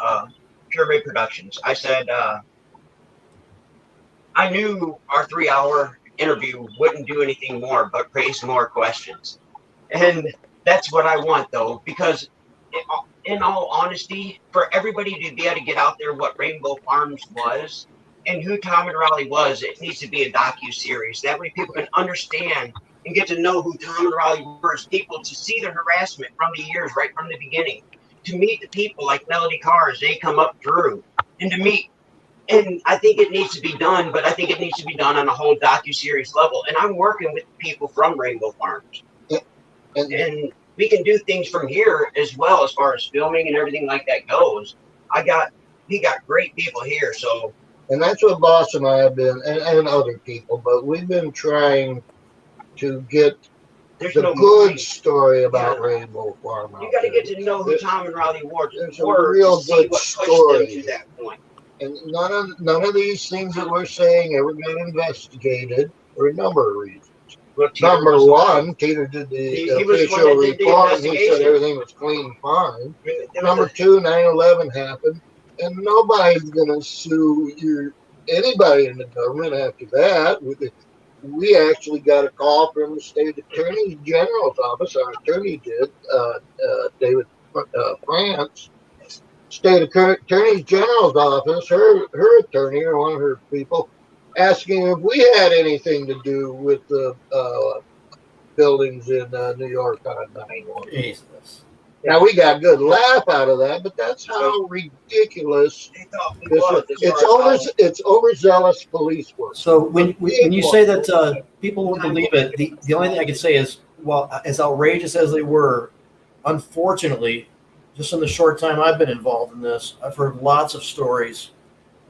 Purebred Productions. I said, I knew our 3-hour interview wouldn't do anything more but raise more questions. And that's what I want, though, because in all honesty, for everybody to be able to get out there what Rainbow Farms was and who Tom and Rollie was, it needs to be a docu-series. That way people can understand and get to know who Tom and Rollie were as people, to see the harassment from the years, right from the beginning, to meet the people like Melody Karr as they come up through, and to meet. And I think it needs to be done, but I think it needs to be done on a whole docu-series level. And I'm working with people from Rainbow Farms. And we can do things from here as well as far as filming and everything like that goes. We got great people here, so. And that's what Boss and I have been, and other people, but we've been trying to get the good story about Rainbow Farm. You got to get to know who Tom and Rollie were. There's a real good story to that point. And none of these things that we're saying ever got investigated for a number of reasons. Number one, Peter did the official report, and he said everything was clean and fine. Number two, 9/11 happened, and nobody's going to sue anybody in the government after that. We actually got a call from the state attorney general's office. Our attorney did, David France. State attorney general's office, her attorney or one of her people, asking if we had anything to do with the buildings in New York on 9/11. Jesus. Now we got a good laugh out of that, but that's how ridiculous it's overzealous police work. So when you say that people won't believe it, the only thing I can say is, well, as outrageous as they were, unfortunately, just in the short time I've been involved in this, I've heard lots of stories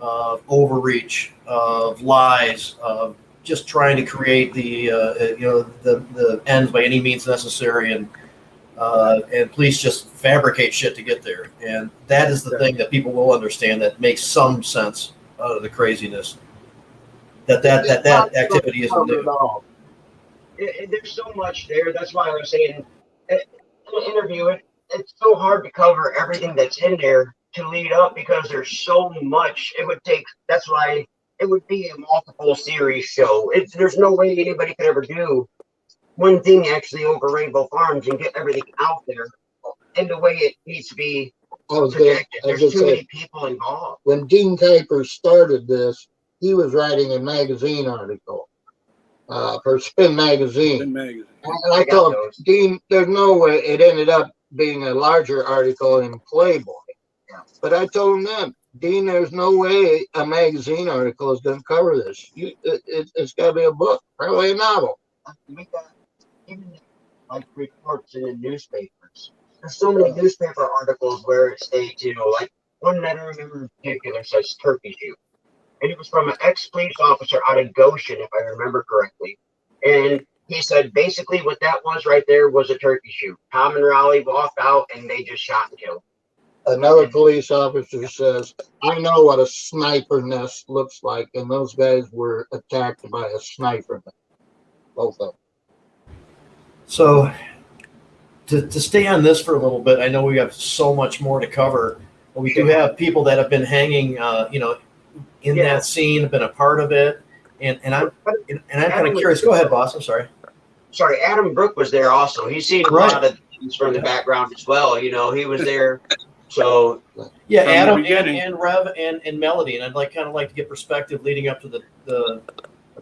of overreach, of lies, of just trying to create the ends by any means necessary, and police just fabricate shit to get there. And that is the thing that people will understand, that makes some sense out of the craziness. That activity isn't new. There's so much there. That's why I was saying in the interview, it's so hard to cover everything that's in there to lead up, because there's so much it would take. That's why it would be a multiple series show. There's no way anybody could ever do one thing actually over Rainbow Farms and get everything out there in the way it needs to be projected. There's too many people involved. When Dean Kuiper started this, he was writing a magazine article for Spin Magazine. And I told Dean, there's no way. It ended up being a larger article in Playboy. But I told him then, Dean, there's no way a magazine article is going to cover this. It's got to be a book, probably a novel. We got even like reports in the newspapers. There's so many newspaper articles where it states, like one that I remember in particular says turkey shoot. And it was from an ex-police officer out of Goshen, if I remember correctly. And he said basically what that was right there was a turkey shoot. Tom and Rollie walked out and they just shot and killed. Another police officer says, we know what a sniper nest looks like, and those guys were attacked by a sniper nest. Both of them. So to stay on this for a little bit, I know we have so much more to cover, but we do have people that have been hanging, in that scene, have been a part of it, and I'm kind of curious. Go ahead, boss. I'm sorry. Sorry, Adam Brook was there also. He's seen a lot of things from the background as well. He was there. So yeah, Adam and Rev and Melody, and I'd like to get perspective leading up to the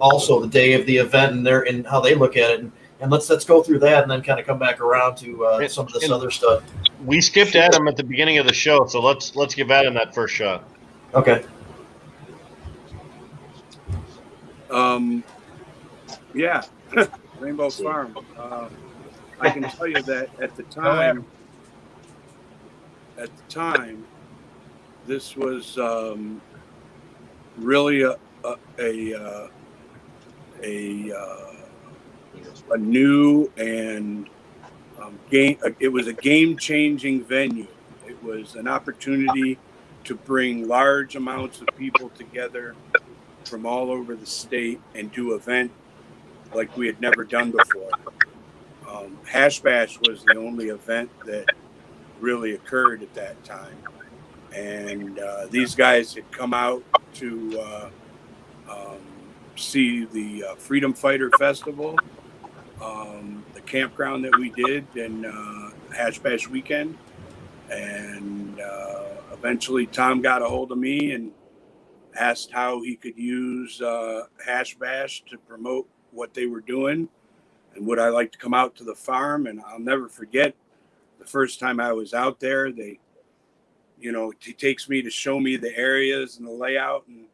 also the day of the event and how they look at it, and let's go through that and then kind of come back around to some of this other stuff. We skipped Adam at the beginning of the show, so let's give Adam that first shot. Okay. Yeah, Rainbow Farm. I can tell you that at the time, this was really a new and game. It was a game-changing venue. It was an opportunity to bring large amounts of people together from all over the state and do event like we had never done before. Hash Bash was the only event that really occurred at that time, and these guys had come out to see the Freedom Fighter Festival, the campground that we did in Hash Bash weekend, and eventually Tom got a hold of me and asked how he could use Hash Bash to promote what they were doing, and would I like to come out to the farm. And I'll never forget the first time I was out there. He takes me to show me the areas and the layout, and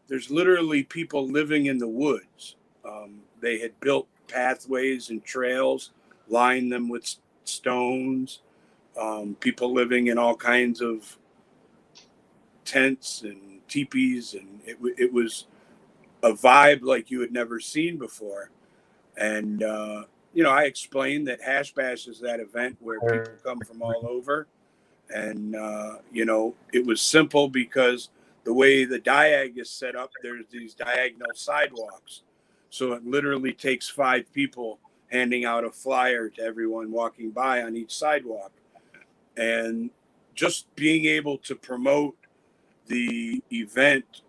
there's literally people living in the woods. They had built pathways and trails, lined them with stones, people living in all kinds of tents and teepees, and it was a vibe like you had never seen before. And I explained that Hash Bash is that event where people come from all over, and it was simple because the way the diag is set up, there's these diagonal sidewalks, so it literally takes 5 people handing out a flyer to everyone walking by on each sidewalk. And just being able to promote the event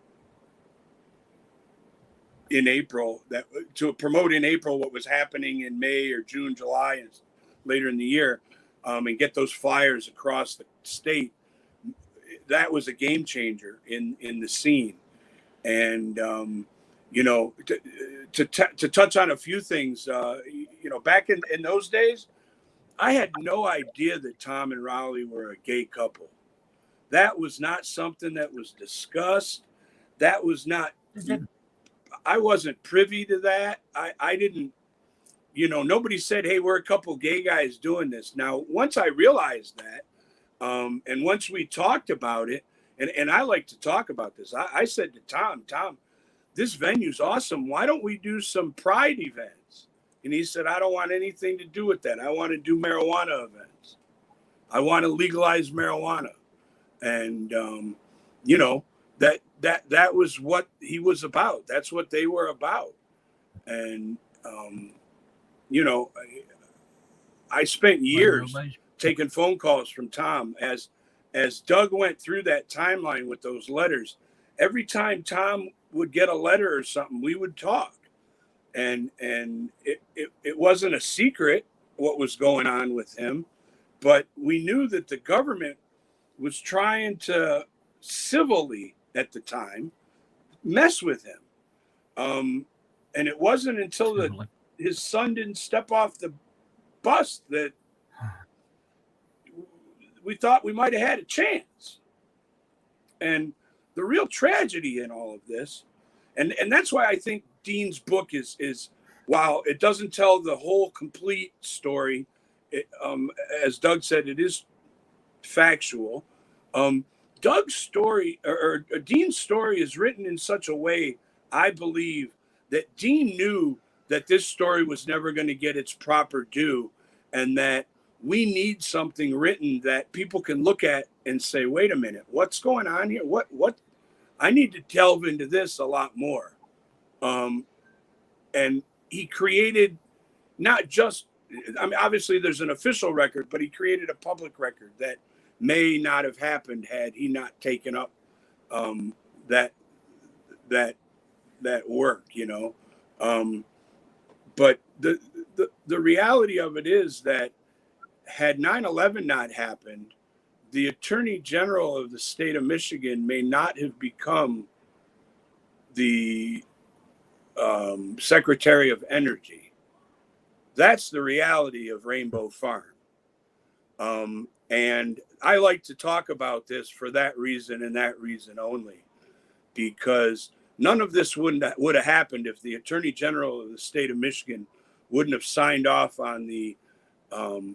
in April, what was happening in May or June, July, and later in the year, and get those flyers across the state, that was a game changer in the scene. And to touch on a few things, back in those days, I had no idea that Tom and Rollie were a gay couple. That was not something that was discussed. That was not. I wasn't privy to that. I didn't, nobody said, hey, we're a couple gay guys doing this. Now, once I realized that, and once we talked about it, and I like to talk about this, I said to Tom, this venue's awesome. Why don't we do some pride events? And he said, I don't want anything to do with that. I want to do marijuana events. I want to legalize marijuana. And, that was what he was about. That's what they were about. And, I spent years taking phone calls from Tom as Doug went through that timeline with those letters. Every time Tom would get a letter or something, we would talk. And it wasn't a secret what was going on with him, but we knew that the government was trying to civilly at the time mess with him. And it wasn't until his son didn't step off the bus that we thought we might have had a chance. And the real tragedy in all of this, and that's why I think Dean's book is while it doesn't tell the whole complete story, as Doug said, it is factual. Doug's story or Dean's story is written in such a way, I believe, that Dean knew that this story was never going to get its proper due, and that we need something written that people can look at and say, wait a minute, what's going on here? What I need to delve into this a lot more. And he created not just, I mean, obviously there's an official record, but he created a public record that may not have happened had he not taken up that work, you know. But the reality of it is that had 9/11 not happened, the Attorney General of the state of Michigan may not have become the Secretary of Energy. That's the reality of Rainbow Farm. And I like to talk about this for that reason and that reason only, because none of this would have happened if the Attorney General of the state of Michigan wouldn't have signed off on the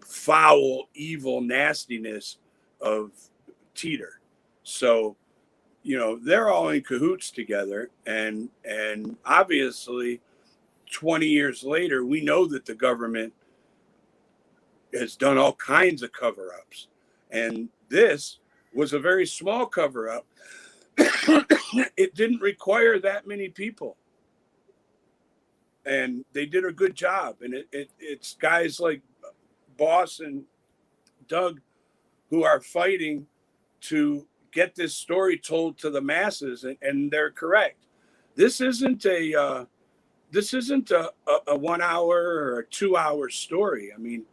foul, evil nastiness of Teeter. So, you know, they're all in cahoots together. And obviously, 20 years later, we know that the government has done all kinds of cover-ups. And this was a very small cover-up. It didn't require that many people. And they did a good job. And it's guys like Boss and Doug who are fighting to get this story told to the masses, and they're correct. This isn't a 1 hour or a 2 hour story. I mean,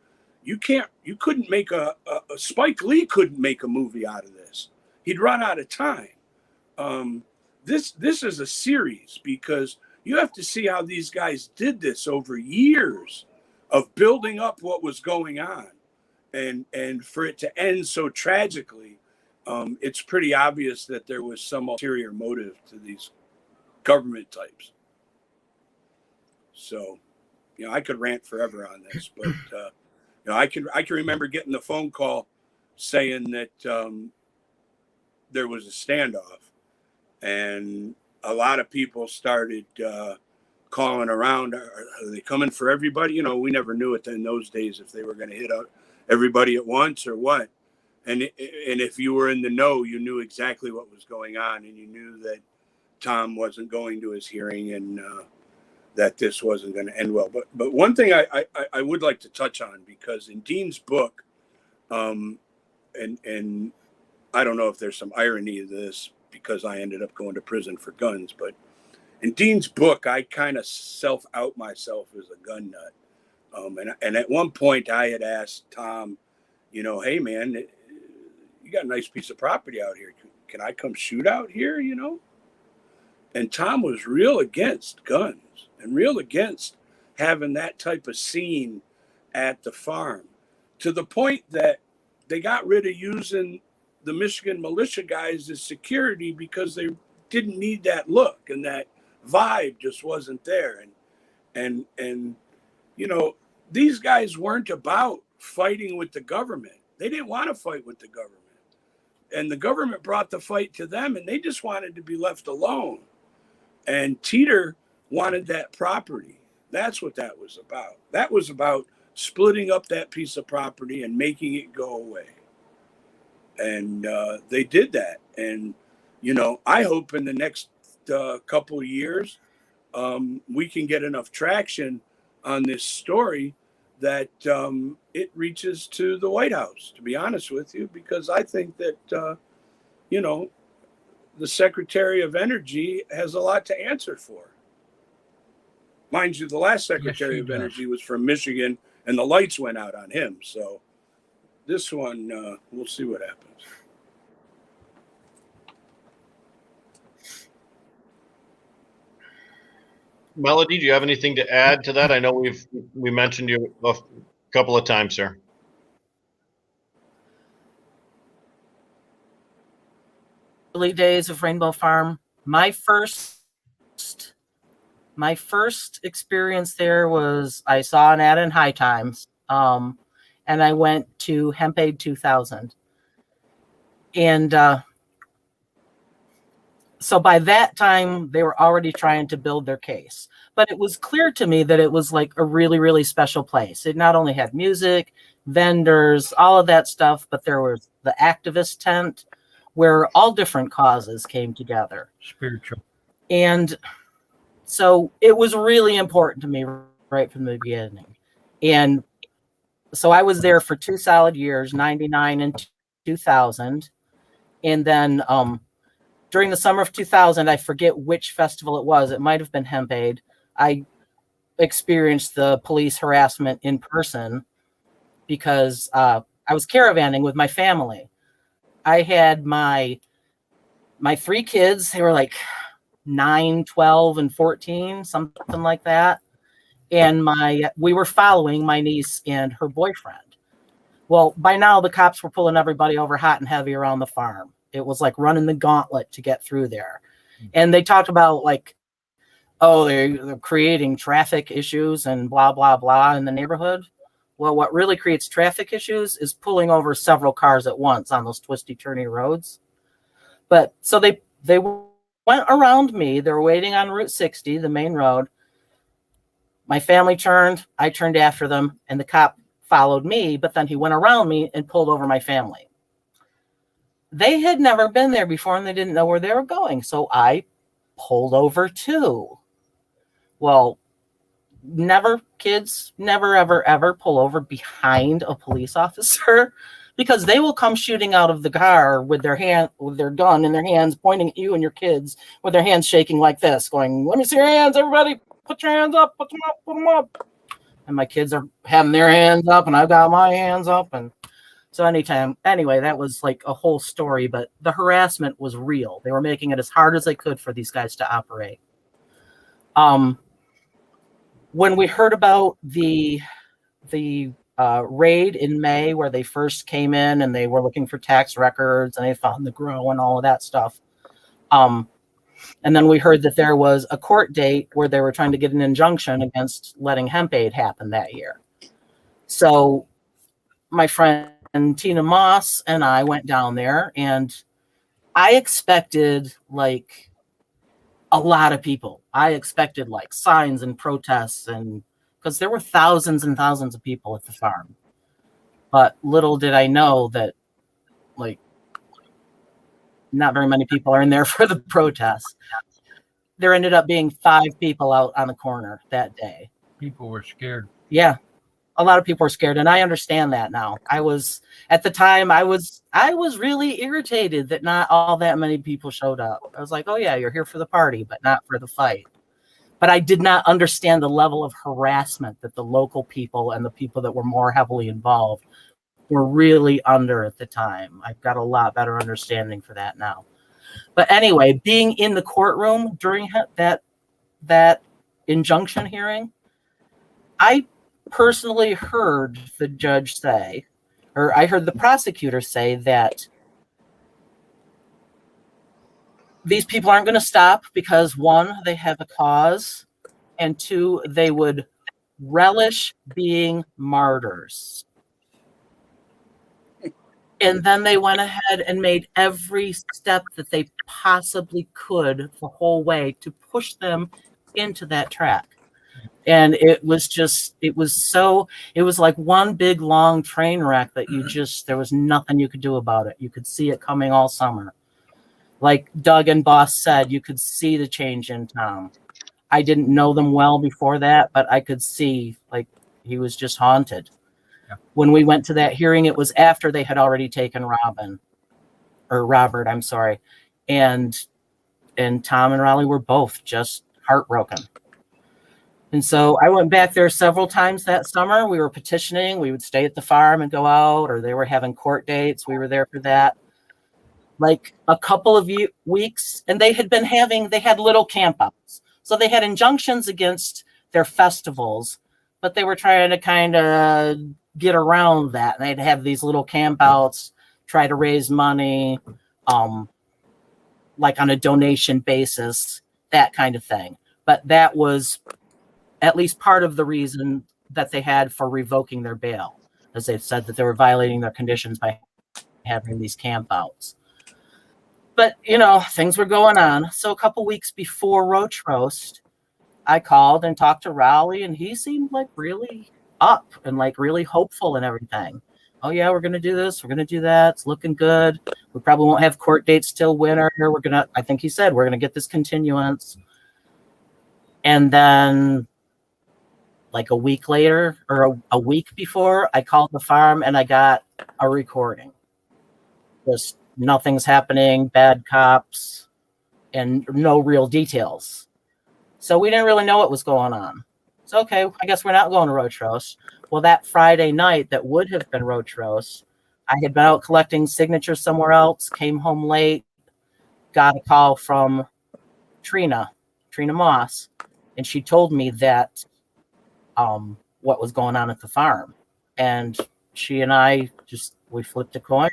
you couldn't make a Spike Lee couldn't make a movie out of this. He'd run out of time. This is a series, because you have to see how these guys did this over years of building up what was going on, and for it to end so tragically. It's pretty obvious that there was some ulterior motive to these government types. So, you know, I could rant forever on this, but you know, I can remember getting the phone call saying that there was a standoff, and a lot of people started calling around. Are they coming for everybody? You know, we never knew it in those days if they were going to hit out everybody at once or what. And if you were in the know, you knew exactly what was going on, and you knew that Tom wasn't going to his hearing, and that this wasn't going to end well. But one thing I would like to touch on, because in Dean's book, and I don't know if there's some irony to this because I ended up going to prison for guns, but in Dean's book, I kind of self-out myself as a gun nut. And at one point I had asked Tom, you know, hey man, you got a nice piece of property out here. Can I come shoot out here, you know? And Tom was real against guns and real against having that type of scene at the farm, to the point that they got rid of using the Michigan militia guys as security because they didn't need that look, and that vibe just wasn't there. And you know, these guys weren't about fighting with the government. They didn't want to fight with the government. And the government brought the fight to them, and they just wanted to be left alone. And Teeter wanted that property. That's what that was about. That was about splitting up that piece of property and making it go away. And they did that. And, you know, I hope in the next couple of years, we can get enough traction on this story that it reaches to the White House, to be honest with you, because I think that, you know, the Secretary of Energy has a lot to answer for. Mind you, the last Secretary of Energy was from Michigan, and the lights went out on him. So this one, we'll see what happens. Melody, do you have anything to add to that? I know we mentioned you a couple of times, sir. early days of Rainbow Farm. My first experience there was I saw an ad in High Times, and I went to Hemp Aid 2000. And so by that time, they were already trying to build their case. But it was clear to me that it was like a really, really special place. It not only had music, vendors, all of that stuff, but there was the activist tent where all different causes came together. Spiritual. And so it was really important to me right from the beginning. And so I was there for 2 solid years, 99 and 2000. And then during the summer of 2000, I forget which festival it was. It might have been Hemp Aid. I experienced the police harassment in person because I was caravanning with my family. I had my 3 kids. They were like 9, 12, and 14, something like that. And we were following my niece and her boyfriend. Well, by now the cops were pulling everybody over hot and heavy around the farm. It was like running the gauntlet to get through there. And they talked about like, oh, they're creating traffic issues and blah, blah, blah in the neighborhood. Well, what really creates traffic issues is pulling over several cars at once on those twisty, turny roads. But so they went around me. They were waiting on Route 60, the main road. My family turned, I turned after them, and the cop followed me, but then he went around me and pulled over my family. They had never been there before and they didn't know where they were going. So I pulled over too. Well, kids never, ever, ever pull over behind a police officer because they will come shooting out of the car with their gun in their hands, pointing at you and your kids with their hands shaking like this, going, "Let me see your hands, everybody. Put your hands up, put them up, put them up." And my kids are having their hands up and I've got my hands up. And so anyway, that was like a whole story, but the harassment was real. They were making it as hard as they could for these guys to operate. When we heard about the raid in May where they first came in and they were looking for tax records and they found the grow and all of that stuff. And then we heard that there was a court date where they were trying to get an injunction against letting Hemp Aid happen that year. So my friend Tina Moss and I went down there and I expected like a lot of people. I expected like signs and protests, and because there were thousands and thousands of people at the farm. But little did I know that like not very many people are in there for the protests. There ended up being 5 people out on the corner that day. People were scared. Yeah. A lot of people were scared, and I understand that now. At the time, I was really irritated that not all that many people showed up. I was like, oh yeah, you're here for the party, but not for the fight. But I did not understand the level of harassment that the local people and the people that were more heavily involved were really under at the time. I've got a lot better understanding for that now. But anyway, being in the courtroom during that injunction hearing, I personally heard the judge say, or I heard the prosecutor say that these people aren't going to stop because 1, they have a cause, and 2, they would relish being martyrs. And then they went ahead and made every step that they possibly could the whole way to push them into that track. And it was like one big long train wreck that there was nothing you could do about it. You could see it coming all summer. Like Doug and Boss said, you could see the change in Tom. I didn't know them well before that, but I could see like he was just haunted. Yeah. When we went to that hearing, it was after they had already taken Robert, I'm sorry. And Tom and Rollie were both just heartbroken. And so I went back there several times that summer. We were petitioning. We would stay at the farm and go out, or they were having court dates. We were there for that. Like a couple of weeks, and they had little campouts. So they had injunctions against their festivals, but they were trying to kind of get around that. And they'd have these little campouts, try to raise money. like on a donation basis, that kind of thing. But that was at least part of the reason that they had for revoking their bail, as they said that they were violating their conditions by having these campouts. But, you know, things were going on. So a couple weeks before Roach Roast, I called and talked to Rollie, and he seemed like really up and like really hopeful and everything. Oh, yeah, we're going to do this. We're going to do that. It's looking good. We probably won't have court dates till winter. We're going to, I think he said, we're going to get this continuance. And then like a week later or a week before, I called the farm and I got a recording. Just nothing's happening, bad cops, and no real details. So we didn't really know what was going on. So, okay, I guess we're not going to Roach Roast. Well, that Friday night that would have been Roach Roast, I had been out collecting signatures somewhere else, came home late, got a call from Trina Moss, and she told me that what was going on at the farm. And she and I we flipped a coin.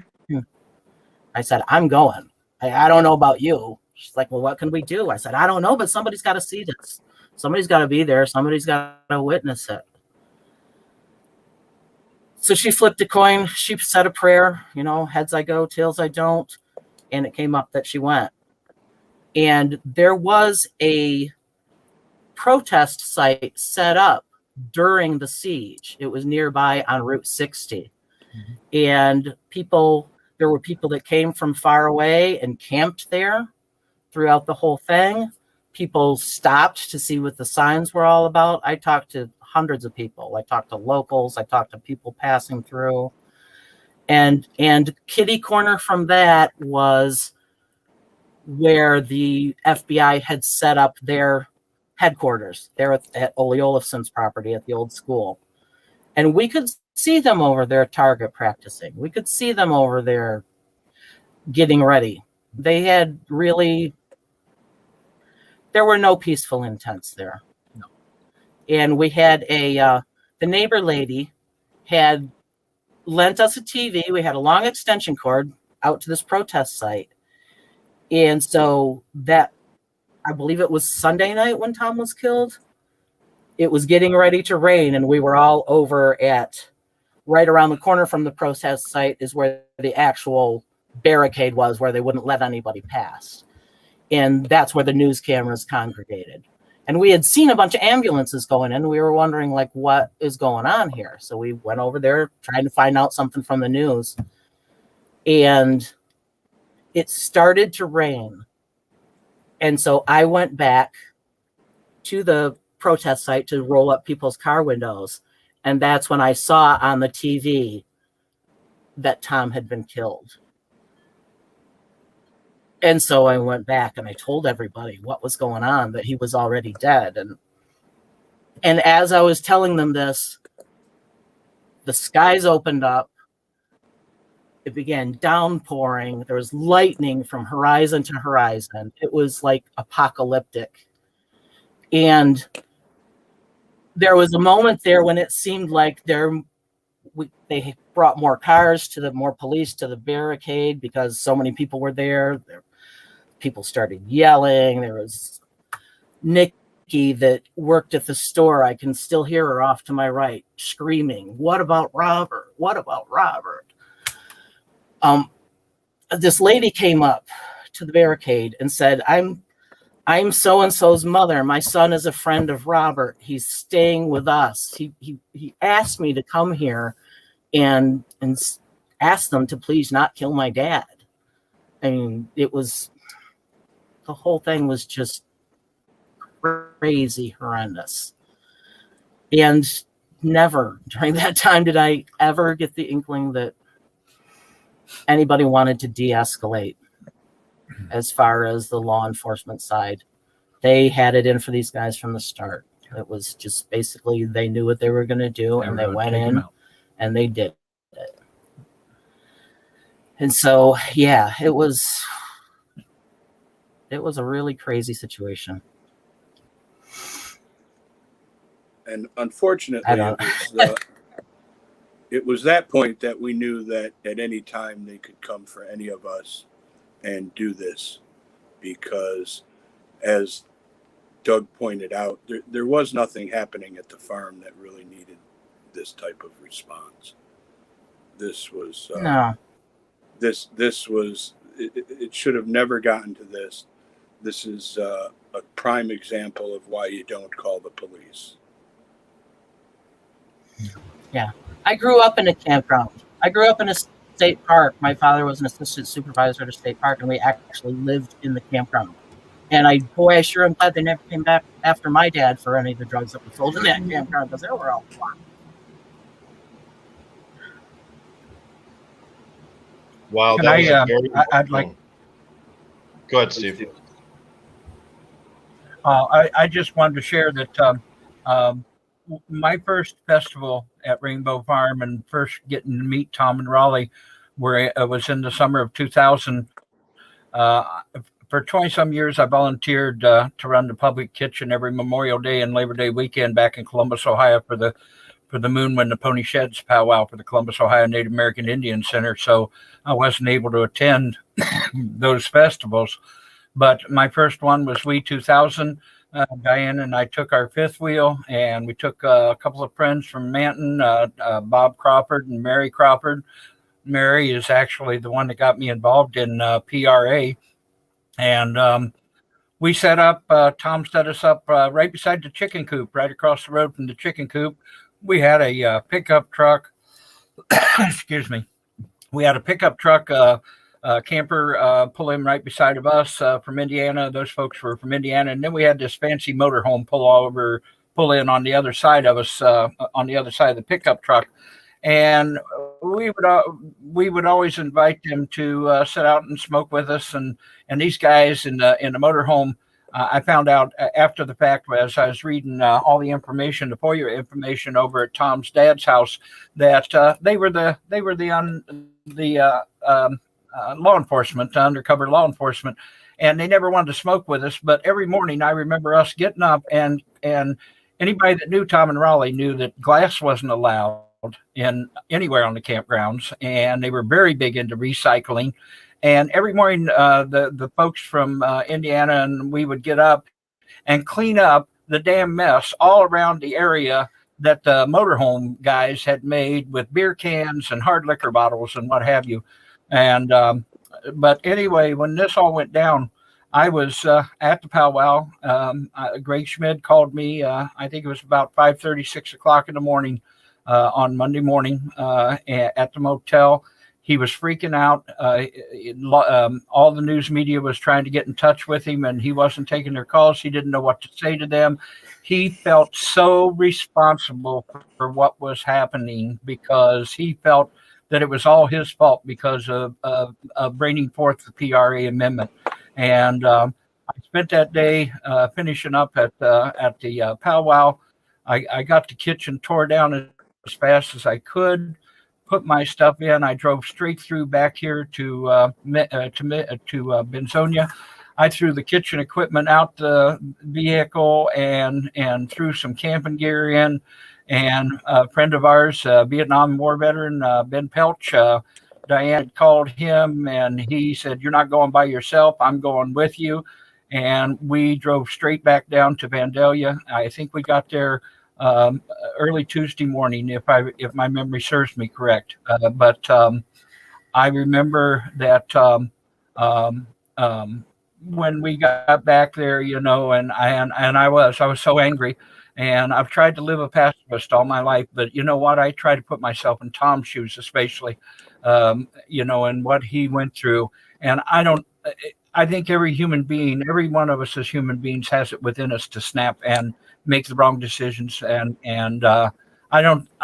I said, I'm going. I don't know about you. She's like, well, what can we do? I said, I don't know, but somebody's got to see this. Somebody's got to be there. Somebody's got to witness it. So she flipped a coin. She said a prayer, you know, heads I go, tails I don't. And it came up that she went. And there was a protest site set up during the siege. It was nearby on Route 60. Mm-hmm. And there were people that came from far away and camped there throughout the whole thing. People stopped to see what the signs were all about. I talked to hundreds of people. I talked to locals. I talked to people passing through. And kitty corner from that was where the FBI had set up their headquarters there at Ole Olafson's property at the old school. And we could see them over there target practicing. We could see them over there getting ready. They had really, there were no peaceful intents there. No. And we had the neighbor lady had lent us a TV. We had a long extension cord out to this protest site. And so that, I believe it was Sunday night when Tom was killed. It was getting ready to rain, and we were all over at right around the corner from the protest site is where the actual barricade was, where they wouldn't let anybody pass. And that's where the news cameras congregated. And we had seen a bunch of ambulances going in. We were wondering, like, what is going on here? So we went over there trying to find out something from the news. And it started to rain. And so I went back to the protest site to roll up people's car windows. And that's when I saw on the TV that Tom had been killed. And so I went back and I told everybody what was going on, that he was already dead. And as I was telling them this, the skies opened up. It began downpouring. There was lightning from horizon to horizon. It was like apocalyptic. And there was a moment there when it seemed like they brought more cars more police to the barricade because so many people were there. People started yelling. There was Nikki that worked at the store. I can still hear her off to my right screaming, "What about Robert? What about Robert?" This lady came up to the barricade and said, I'm so-and-so's mother. My son is a friend of Robert. He's staying with us. He asked me to come here and ask them to please not kill my dad. I mean, the whole thing was just crazy, horrendous. And never during that time did I ever get the inkling that anybody wanted to de-escalate as far as the law enforcement side. They had it in for these guys from the start. It was just basically they knew what they were going to do, and they went in and they did it. And so, yeah, it was a really crazy situation. And unfortunately, it was that point that we knew that at any time they could come for any of us and do this, because, as Doug pointed out, there was nothing happening at the farm that really needed this type of response. This was No. This was it should have never gotten to this. This is a prime example of why you don't call the police. Yeah. I grew up in a campground. I grew up in a state park. My father was an assistant supervisor at a state park, and we actually lived in the campground. And I sure am glad they never came back after my dad for any of the drugs that were sold in that campground, because they were all fun. Wow, Can that was a very I'd like. Go ahead, Steve. I just wanted to share that my first festival at Rainbow Farm and first getting to meet Tom and Rollie was in the summer of 2000. For 20 some years, I volunteered to run the public kitchen every Memorial Day and Labor Day weekend back in Columbus, Ohio for the Moon When the Pony Sheds powwow for the Columbus, Ohio Native American Indian Center. So I wasn't able to attend those festivals. But my first one was We 2000. Diane and I took our fifth wheel, and we took a couple of friends from Manton, Bob Crawford and Mary Crawford. Mary is actually the one that got me involved in PRA. And we set up, Tom set us up right beside the chicken coop, right across the road from the chicken coop. We had a pickup truck. Excuse me. We had a pickup truck, camper pull in right beside of us from Indiana. Those folks were from Indiana. And then we had this fancy motorhome pull in on the other side of us, on the other side of the pickup truck. And we would always invite them to sit out and smoke with us. And these guys in the motorhome, I found out after the fact, as I was reading all the information, the FOIA information over at Tom's dad's house, that they were the law enforcement, undercover law enforcement, and they never wanted to smoke with us. But every morning, I remember us getting up, and anybody that knew Tom and Rollie knew that glass wasn't allowed in anywhere on the campgrounds, and they were very big into recycling. And every morning, the folks from Indiana and we would get up and clean up the damn mess all around the area that the motorhome guys had made with beer cans and hard liquor bottles and what have you. And but anyway, when this all went down, I was at the powwow. Greg Schmid called me. I think it was about 5:30, 6 o'clock in the morning on Monday morning at the motel. He was freaking out. All the news media was trying to get in touch with him, and he wasn't taking their calls. He didn't know what to say to them. He felt so responsible for what was happening because he felt that it was all his fault because of bringing forth the PRA amendment. And I spent that day finishing up at the powwow. I got the kitchen tore down as fast as I could, put my stuff in. I drove straight through back here to Benzonia. I threw the kitchen equipment out the vehicle and threw some camping gear in. And a friend of ours, Vietnam War veteran, Ben Pelch, Diane called him and he said, "You're not going by yourself. I'm going with you." And we drove straight back down to Vandalia. I think we got there early Tuesday morning, if my memory serves me correct. But I remember that when we got back there, and I was so angry. And I've tried to live a pacifist all my life, but you know what? I try to put myself in Tom's shoes, especially, and what he went through. And I think every human being, every one of us as human beings has it within us to snap and make the wrong decisions. And I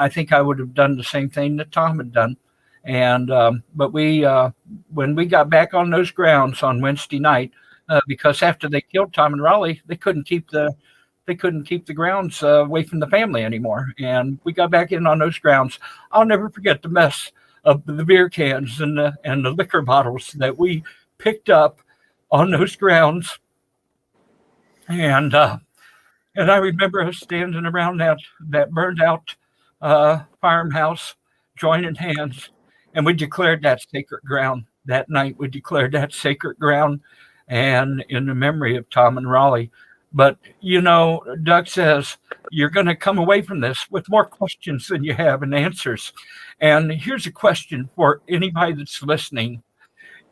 think I would have done the same thing that Tom had done. And, but when we got back on those grounds on Wednesday night, because after they killed Tom and Rollie, they couldn't keep the grounds away from the family anymore. And we got back in on those grounds. I'll never forget the mess of the beer cans and the liquor bottles that we picked up on those grounds. And I remember us standing around that burned out farmhouse, joining hands, and we declared that sacred ground. That night we declared that sacred ground. and in the memory of Tom and Rollie. But, you know, Doug says you're going to come away from this with more questions than you have and answers. And here's a question for anybody that's listening.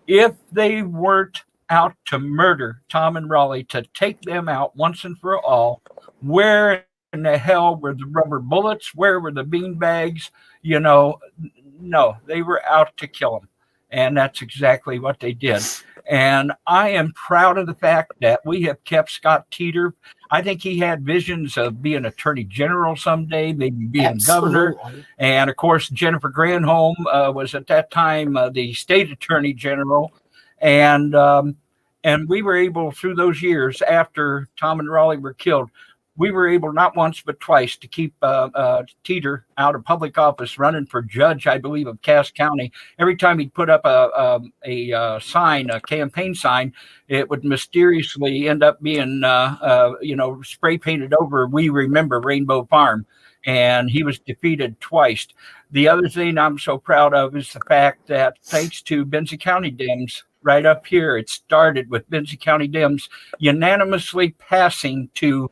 If they weren't out to murder Tom and Rollie, to take them out once and for all, where in the hell were the rubber bullets? Where were the bean bags? You know, no, they were out to kill them. And that's exactly what they did. And I am proud of the fact that we have kept Scott Teeter. I think he had visions of being attorney general someday, maybe being governor. And of course, Jennifer Granholm was at that time the state attorney general. And we were able, through those years after Tom and Rollie were killed, we were able not once but twice to keep Teeter out of public office, running for judge, I believe, of Cass County. Every time he'd put up a sign, a campaign sign, it would mysteriously end up being, spray painted over "We Remember Rainbow Farm," and he was defeated twice. The other thing I'm so proud of is the fact that, thanks to Benzie County Dems, right up here, it started with Benzie County Dems unanimously passing to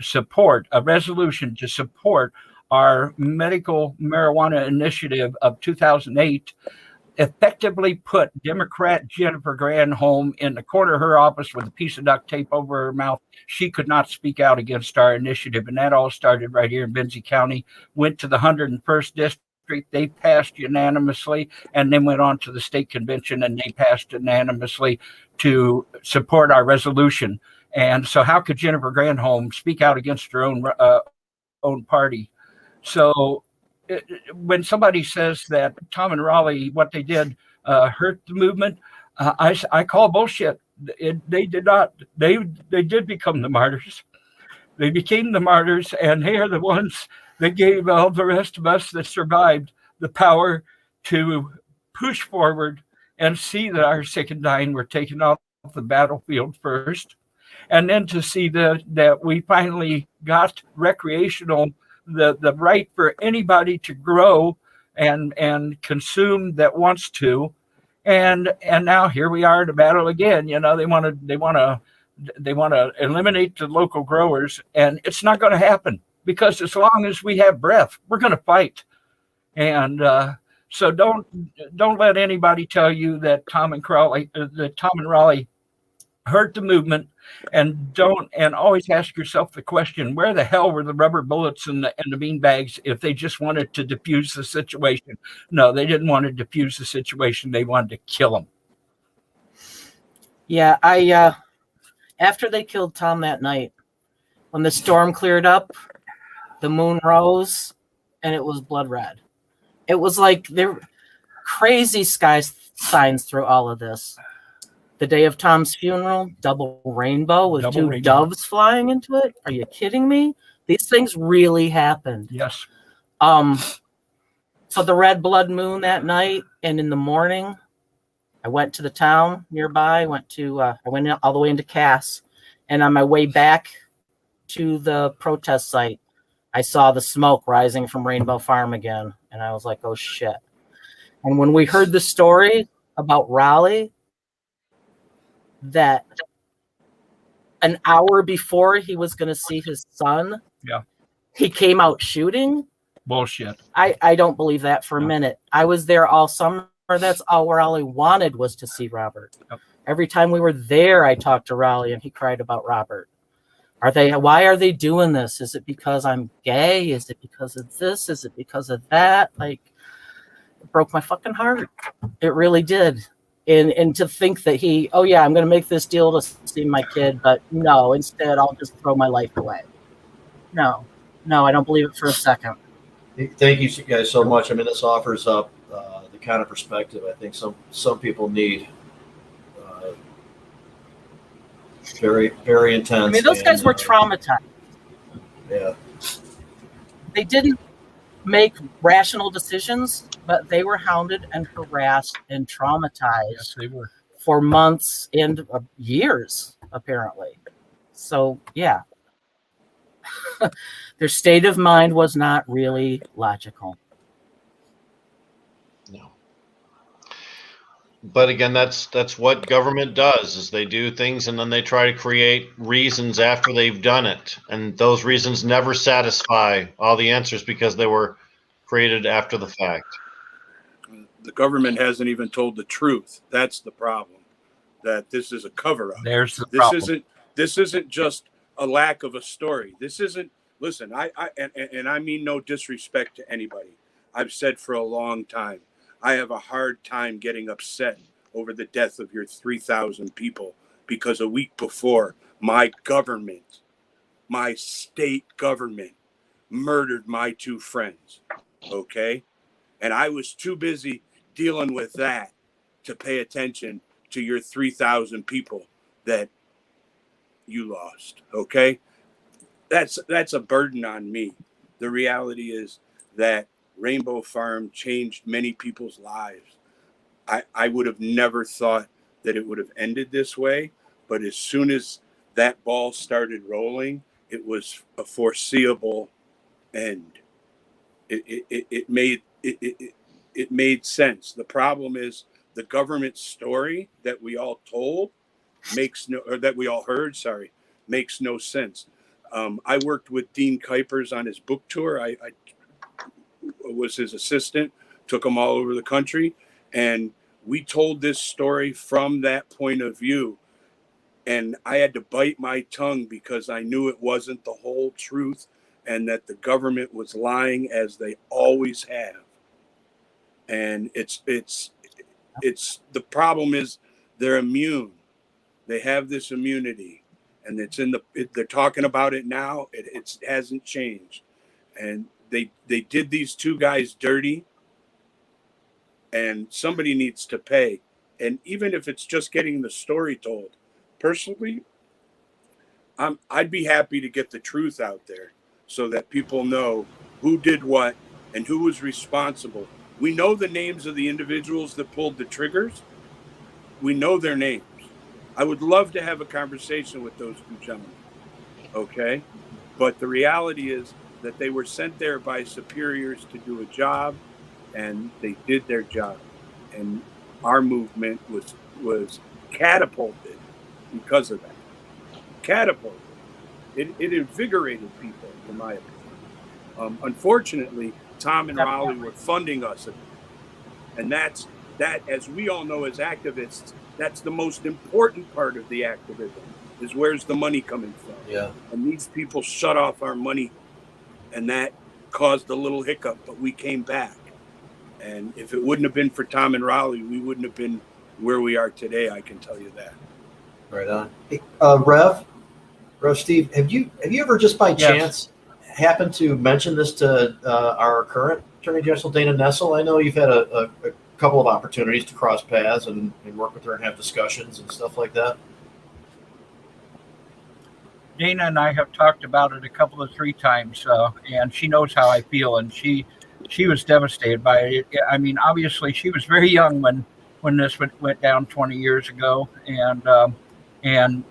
support a resolution to support our medical marijuana initiative of 2008, effectively put Democrat Jennifer Granholm in the corner of her office with a piece of duct tape over her mouth. She could not speak out against our initiative. And that all started right here in Benzie County, went to the 101st District. They passed unanimously, and then went on to the state convention, and they passed unanimously to support our resolution. And so how could Jennifer Granholm speak out against her own party? So when somebody says that Tom and Rollie, what they did, hurt the movement, I call bullshit. They did not. They did become the martyrs. They became the martyrs, and they are the ones that gave all the rest of us that survived the power to push forward and see that our sick and dying were taken off the battlefield first. And then to see that we finally got recreational, the right for anybody to grow and consume that wants to, and now here we are in a battle again. You know, they want to eliminate the local growers, and it's not going to happen, because as long as we have breath, we're going to fight. And so don't let anybody tell you that Tom and Rollie hurt the movement. And always ask yourself the question, where the hell were the rubber bullets and the bean bags if they just wanted to diffuse the situation? No, they didn't want to diffuse the situation. They wanted to kill him. Yeah, after they killed Tom that night, when the storm cleared up, the moon rose, and it was blood red. It was like there were crazy sky signs through all of this. The day of Tom's funeral, double rainbow with two doves flying into it. Are you kidding me? These things really happened. Yes. So the red blood moon that night, and in the morning, I went to the town nearby. I went all the way into Cass, and on my way back to the protest site, I saw the smoke rising from Rainbow Farm again, and I was like, "Oh shit!" And when we heard the story about Rollie, that an hour before he was going to see his son, he came out shooting. Bullshit. I don't believe that for a minute. I was there all summer. That's all Rollie wanted, was to see Robert. Yep. Every time we were there, I talked to Rollie, and he cried about Robert. Why are they doing this? Is it because I'm gay? Is it because of this? Is it because of that? Like, it broke my fucking heart. It really did. And to think that I'm going to make this deal to see my kid, but no, instead I'll just throw my life away. No, I don't believe it for a second. Thank you guys so much. I mean, this offers up the kind of perspective I think some people need. Very, very intense. I mean, those guys were traumatized. Yeah. They didn't make rational decisions, but they were hounded and harassed and traumatized. Yes, they were. For months and years, apparently. So, yeah. Their state of mind was not really logical. No. But again, that's what government does, is they do things and then they try to create reasons after they've done it. And those reasons never satisfy all the answers because they were created after the fact. The government hasn't even told the truth. That's the problem. That this is a cover-up. There's the problem. This isn't just a lack of a story. This isn't. Listen, I mean no disrespect to anybody. I've said for a long time, I have a hard time getting upset over the death of your 3,000 people because a week before, my government, my state government, murdered my 2 friends. Okay, and I was too busy dealing with that to pay attention to your 3,000 people that you lost. Okay, that's a burden on me. The reality is that Rainbow Farm changed many people's lives. I would have never thought that it would have ended this way, but as soon as that ball started rolling, it was a foreseeable end. It made sense. The problem is the government story that we all told makes no sense. I worked with Dean Kuipers on his book tour. I was his assistant, took him all over the country, and we told this story from that point of view. And I had to bite my tongue because I knew it wasn't the whole truth and that the government was lying as they always have. And it's the problem is they're immune. They have this immunity, and they're talking about it now. It hasn't changed. And they did these 2 guys dirty, and somebody needs to pay. And even if it's just getting the story told, personally, I'd be happy to get the truth out there so that people know who did what and who was responsible. We know the names of the individuals that pulled the triggers. We know their names. I would love to have a conversation with those 2 gentlemen. Okay? But the reality is that they were sent there by superiors to do a job, and they did their job. And our movement was catapulted because of that. Catapulted. It invigorated people, in my opinion. Unfortunately, Tom and Rollie were funding us. And that, as we all know as activists, that's the most important part of the activism, is where's the money coming from? Yeah. And these people shut off our money, and that caused a little hiccup, but we came back. And if it wouldn't have been for Tom and Rollie, we wouldn't have been where we are today, I can tell you that. Right on. Hey, Rev Steve, have you ever just by chance happened to mention this to our current Attorney General Dana Nessel? I know you've had a couple of opportunities to cross paths and work with her and have discussions and stuff like that. Dana and I have talked about it a couple of 3 times, and she knows how I feel, and she was devastated by it. I mean, obviously, she was very young when this went down 20 years ago, and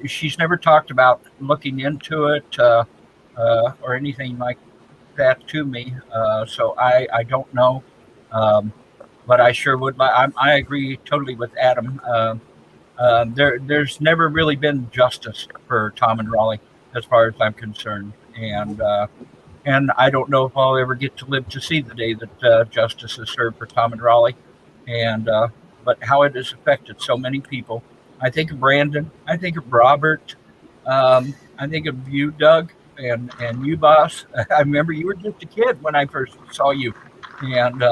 she's never talked about looking into it or anything like that to me. So I don't know, but I sure would. I agree totally with Adam. There's never really been justice for Tom and Rollie, as far as I'm concerned, and I don't know if I'll ever get to live to see the day that justice is served for Tom and Rollie, but how it has affected so many people. I think of Brandon. I think of Robert. I think of you, Doug, and you, boss. I remember you were just a kid when I first saw you, and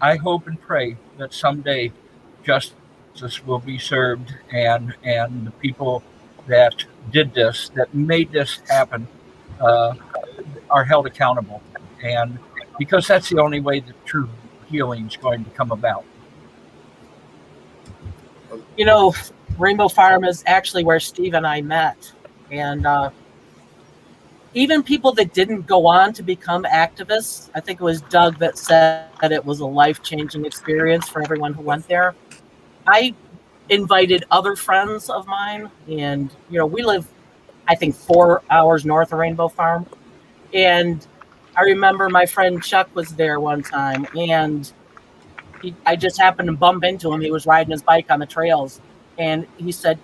I hope and pray that someday justice will be served, and the people that did this, that made this happen, are held accountable, and because that's the only way that true healing is going to come about. Rainbow Farm is actually where Steve and I met, and even people that didn't go on to become activists, I think it was Doug that said that it was a life-changing experience for everyone who went there. I invited other friends of mine, and we live, I think, 4 hours north of Rainbow Farm, and I remember my friend Chuck was there one time, and I just happened to bump into him. He was riding his bike on the trails, and he said,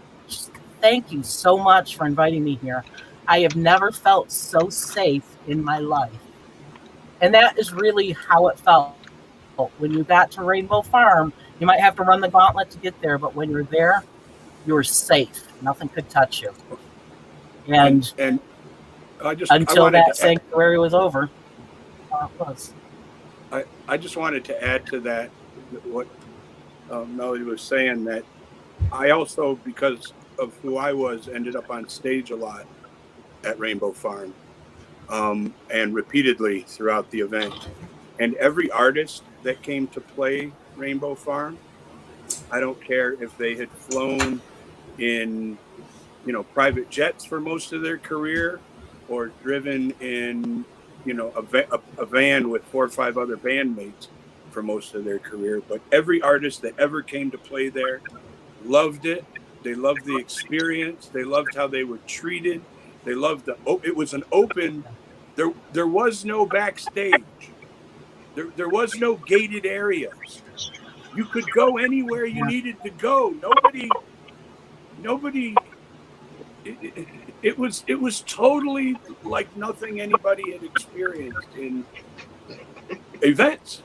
"Thank you so much for inviting me here. I have never felt so safe in my life." And that is really how it felt. When you got to Rainbow Farm, you might have to run the gauntlet to get there, but when you're there, you're safe. Nothing could touch you. And until that sanctuary was over, it was. I just wanted to add to that what Melody was saying, that I also, because of who I was, ended up on stage a lot at Rainbow Farm, and repeatedly throughout the event. And every artist that came to play Rainbow Farm, I don't care if they had flown in, private jets for most of their career, or driven in, a van with 4 or 5 other bandmates for most of their career. But every artist that ever came to play there loved it. They loved the experience. They loved how they were treated. They loved it was an open, there was no backstage. There was no gated areas. You could go anywhere you needed to go. Nobody. It was totally like nothing anybody had experienced in events,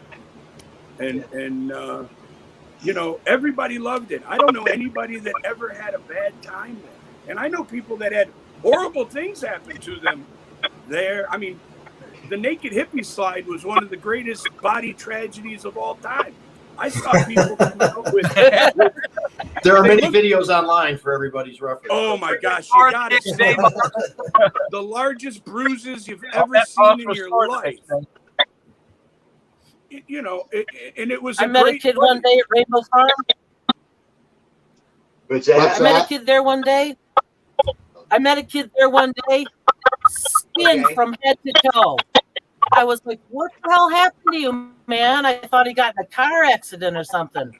and everybody loved it. I don't know anybody that ever had a bad time there, and I know people that had horrible things happen to them there. I mean, the naked hippie slide was one of the greatest body tragedies of all time. I saw people come out with there are many videos online for everybody's reference. Oh my gosh, you gotta see the largest bruises you've ever seen in your life. And it was. I met a kid one day at Rainbow Farm. I met a kid there one day. Skin from head to toe. I was like, "What the hell happened to you, man?" I thought he got in a car accident or something.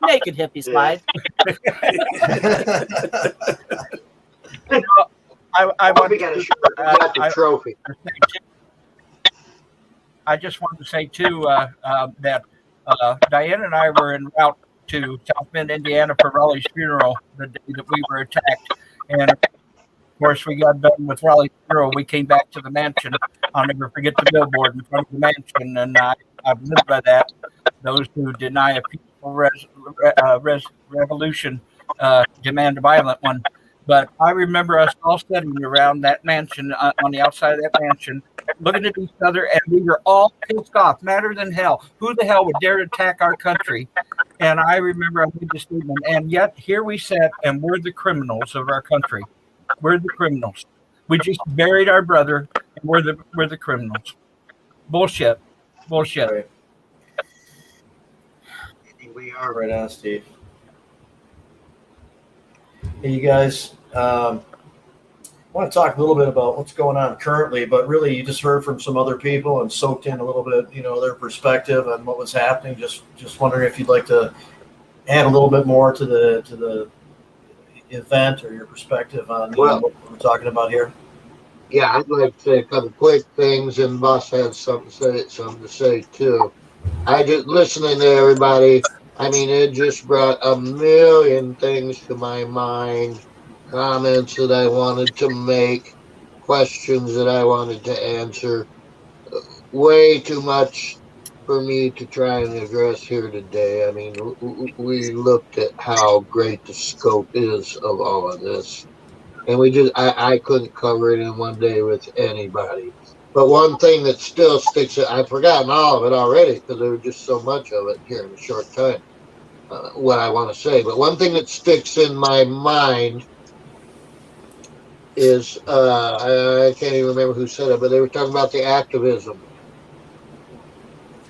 Naked hippie slide. I want to get a trophy. I just wanted to say too that Diane and I were en route to South Bend, Indiana for Raleigh's funeral the day that we were attacked, and of course we got done with Raleigh's funeral. We came back to the mansion. I'll never forget the billboard in front of the mansion, and I've lived by that. Those who deny a peaceful revolution demand a violent one. But I remember us all sitting around that mansion, on the outside of that mansion, looking at each other, and we were all pissed off, madder than hell. Who the hell would dare to attack our country? And I remember I made the statement, and yet here we sat, and we're the criminals of our country. We're the criminals. We just buried our brother, and we're the criminals. Bullshit. Right. We are right on, Steve. Hey, you guys. I want to talk a little bit about what's going on currently, but really, you just heard from some other people and soaked in a little bit, their perspective on what was happening. Just wondering if you'd like to add a little bit more to the event or your perspective on what we're talking about here. Yeah, I'd like to say a couple quick things, and Boss had something to say too. I just listening to everybody. I mean, it just brought a million things to my mind, comments that I wanted to make, questions that I wanted to answer. Way too much for me to try and address here today. I mean, we looked at how great the scope is of all of this. And I couldn't cover it in one day with anybody. But one thing that still sticks, I've forgotten all of it already because there was just so much of it here in a short time, what I want to say. But one thing that sticks in my mind is, I can't even remember who said it, but they were talking about the activism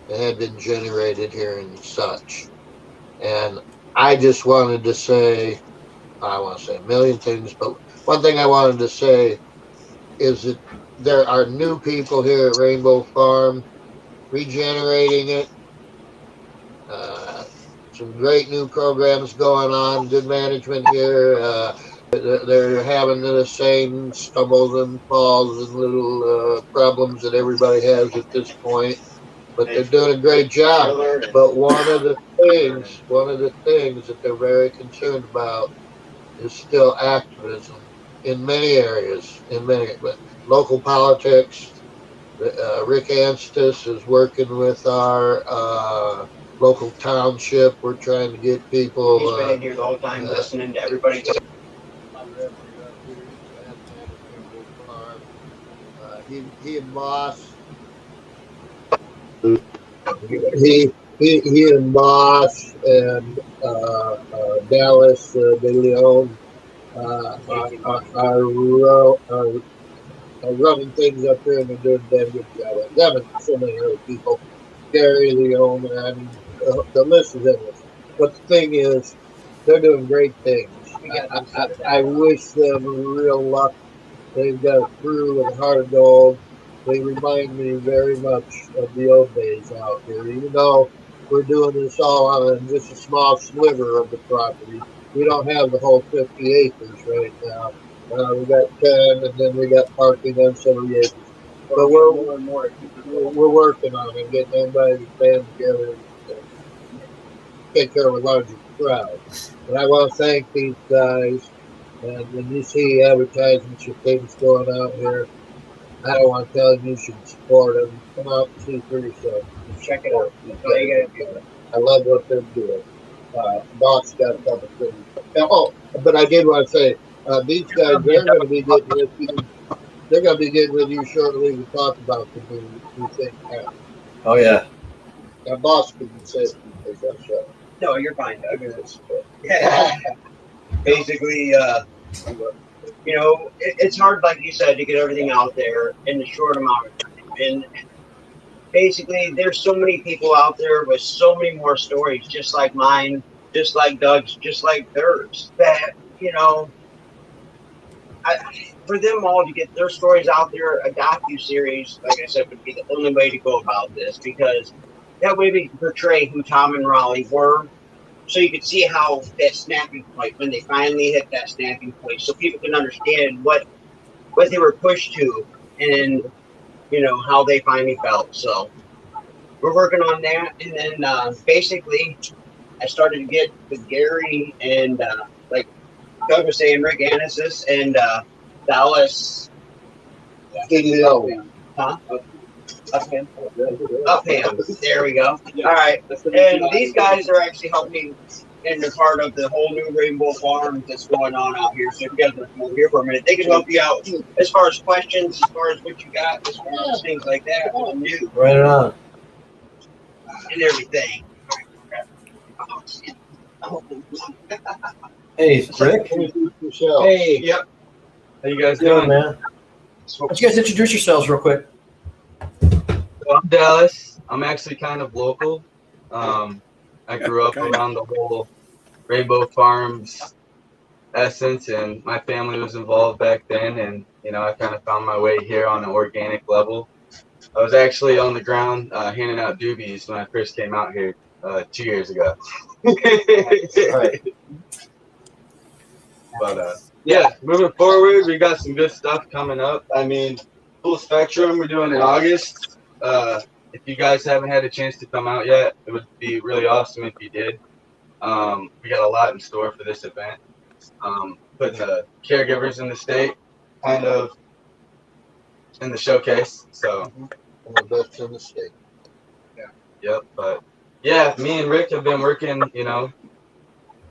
that had been generated here and such. And I just wanted to say, I want to say a million things, but one thing I wanted to say is that there are new people here at Rainbow Farm regenerating it. Some great new programs going on, good management here. They're having the same stumbles and falls and little problems that everybody has at this point. but they're doing a great job. But one of the things that they're very concerned about is still activism in many areas, local politics. Rick Anstis is working with our local township. We're trying to get people. He's been in here the whole time listening to everybody. He and Moss. He and Moss and Dallas De Leon are running things up here, and they're doing a damn good job. Them and so many other people. Gary Leon, I mean, the list is endless. But the thing is, they're doing great things. I wish them real luck. They've got a crew with a heart of gold. They remind me very much of the old days out here. Even though we're doing this all on just a small sliver of the property, we don't have the whole 50 acres right now. We got 10, and then we got parking on some of the acres. But we're working on it, getting everybody to band together and take care of a larger crowd. And I want to thank these guys. And when you see advertisements or things going out here, I don't want to tell you should support them. Come out and see for yourself. Check it out. I love what they're doing. Doc's got a couple things. Oh, but I did want to say, these guys, they're going to be getting with you. They're going to be getting with you shortly to talk about the new thing now. Oh, yeah. Now, boss can say it because I'm shut. No, you're fine, Doug. Yeah. Basically, you know, it's hard, like you said, to get everything out there in a short amount of time. And basically, there's so many people out there with so many more stories, just like mine, just like Doug's, just like theirs, that, you know, for them all to get their stories out there, a docu-series, like I said, would be the only way to go about this, because that way we can portray who Tom and Rollie were, so you can see how that snapping point, when they finally hit that snapping point, so people can understand what they were pushed to, and you know how they finally felt. So we're working on that, and then basically I started to get with Gary and like Doug was saying, Rick Anstis and Dallas. Huh? Up him. There we go. All right. And these guys are actually helping me in the part of the whole new Rainbow Farm that's going on out here. So if you guys want to come over here for a minute, they can help you out as far as questions, as far as what you got, as far as things like that. New. Right on. And everything. Hey, Rick. Hey. Yep. How you guys doing, man? Why don't you guys introduce yourselves real quick? I'm Dallas. I'm actually kind of local. I grew up around the whole Rainbow Farms essence, and my family was involved back then, and you know, I kind of found my way here on an organic level. I was actually on the ground handing out doobies when I first came out here 2 years ago. Right. But yeah, moving forward, we got some good stuff coming up. I mean, Full Spectrum we're doing in August. If you guys haven't had a chance to come out yet, it would be really awesome if you did. We got a lot in store for this event. Putting the caregivers in the state kind of in the showcase. So the best in the state. Yeah. Yep. But yeah, me and Rick have been working, you know,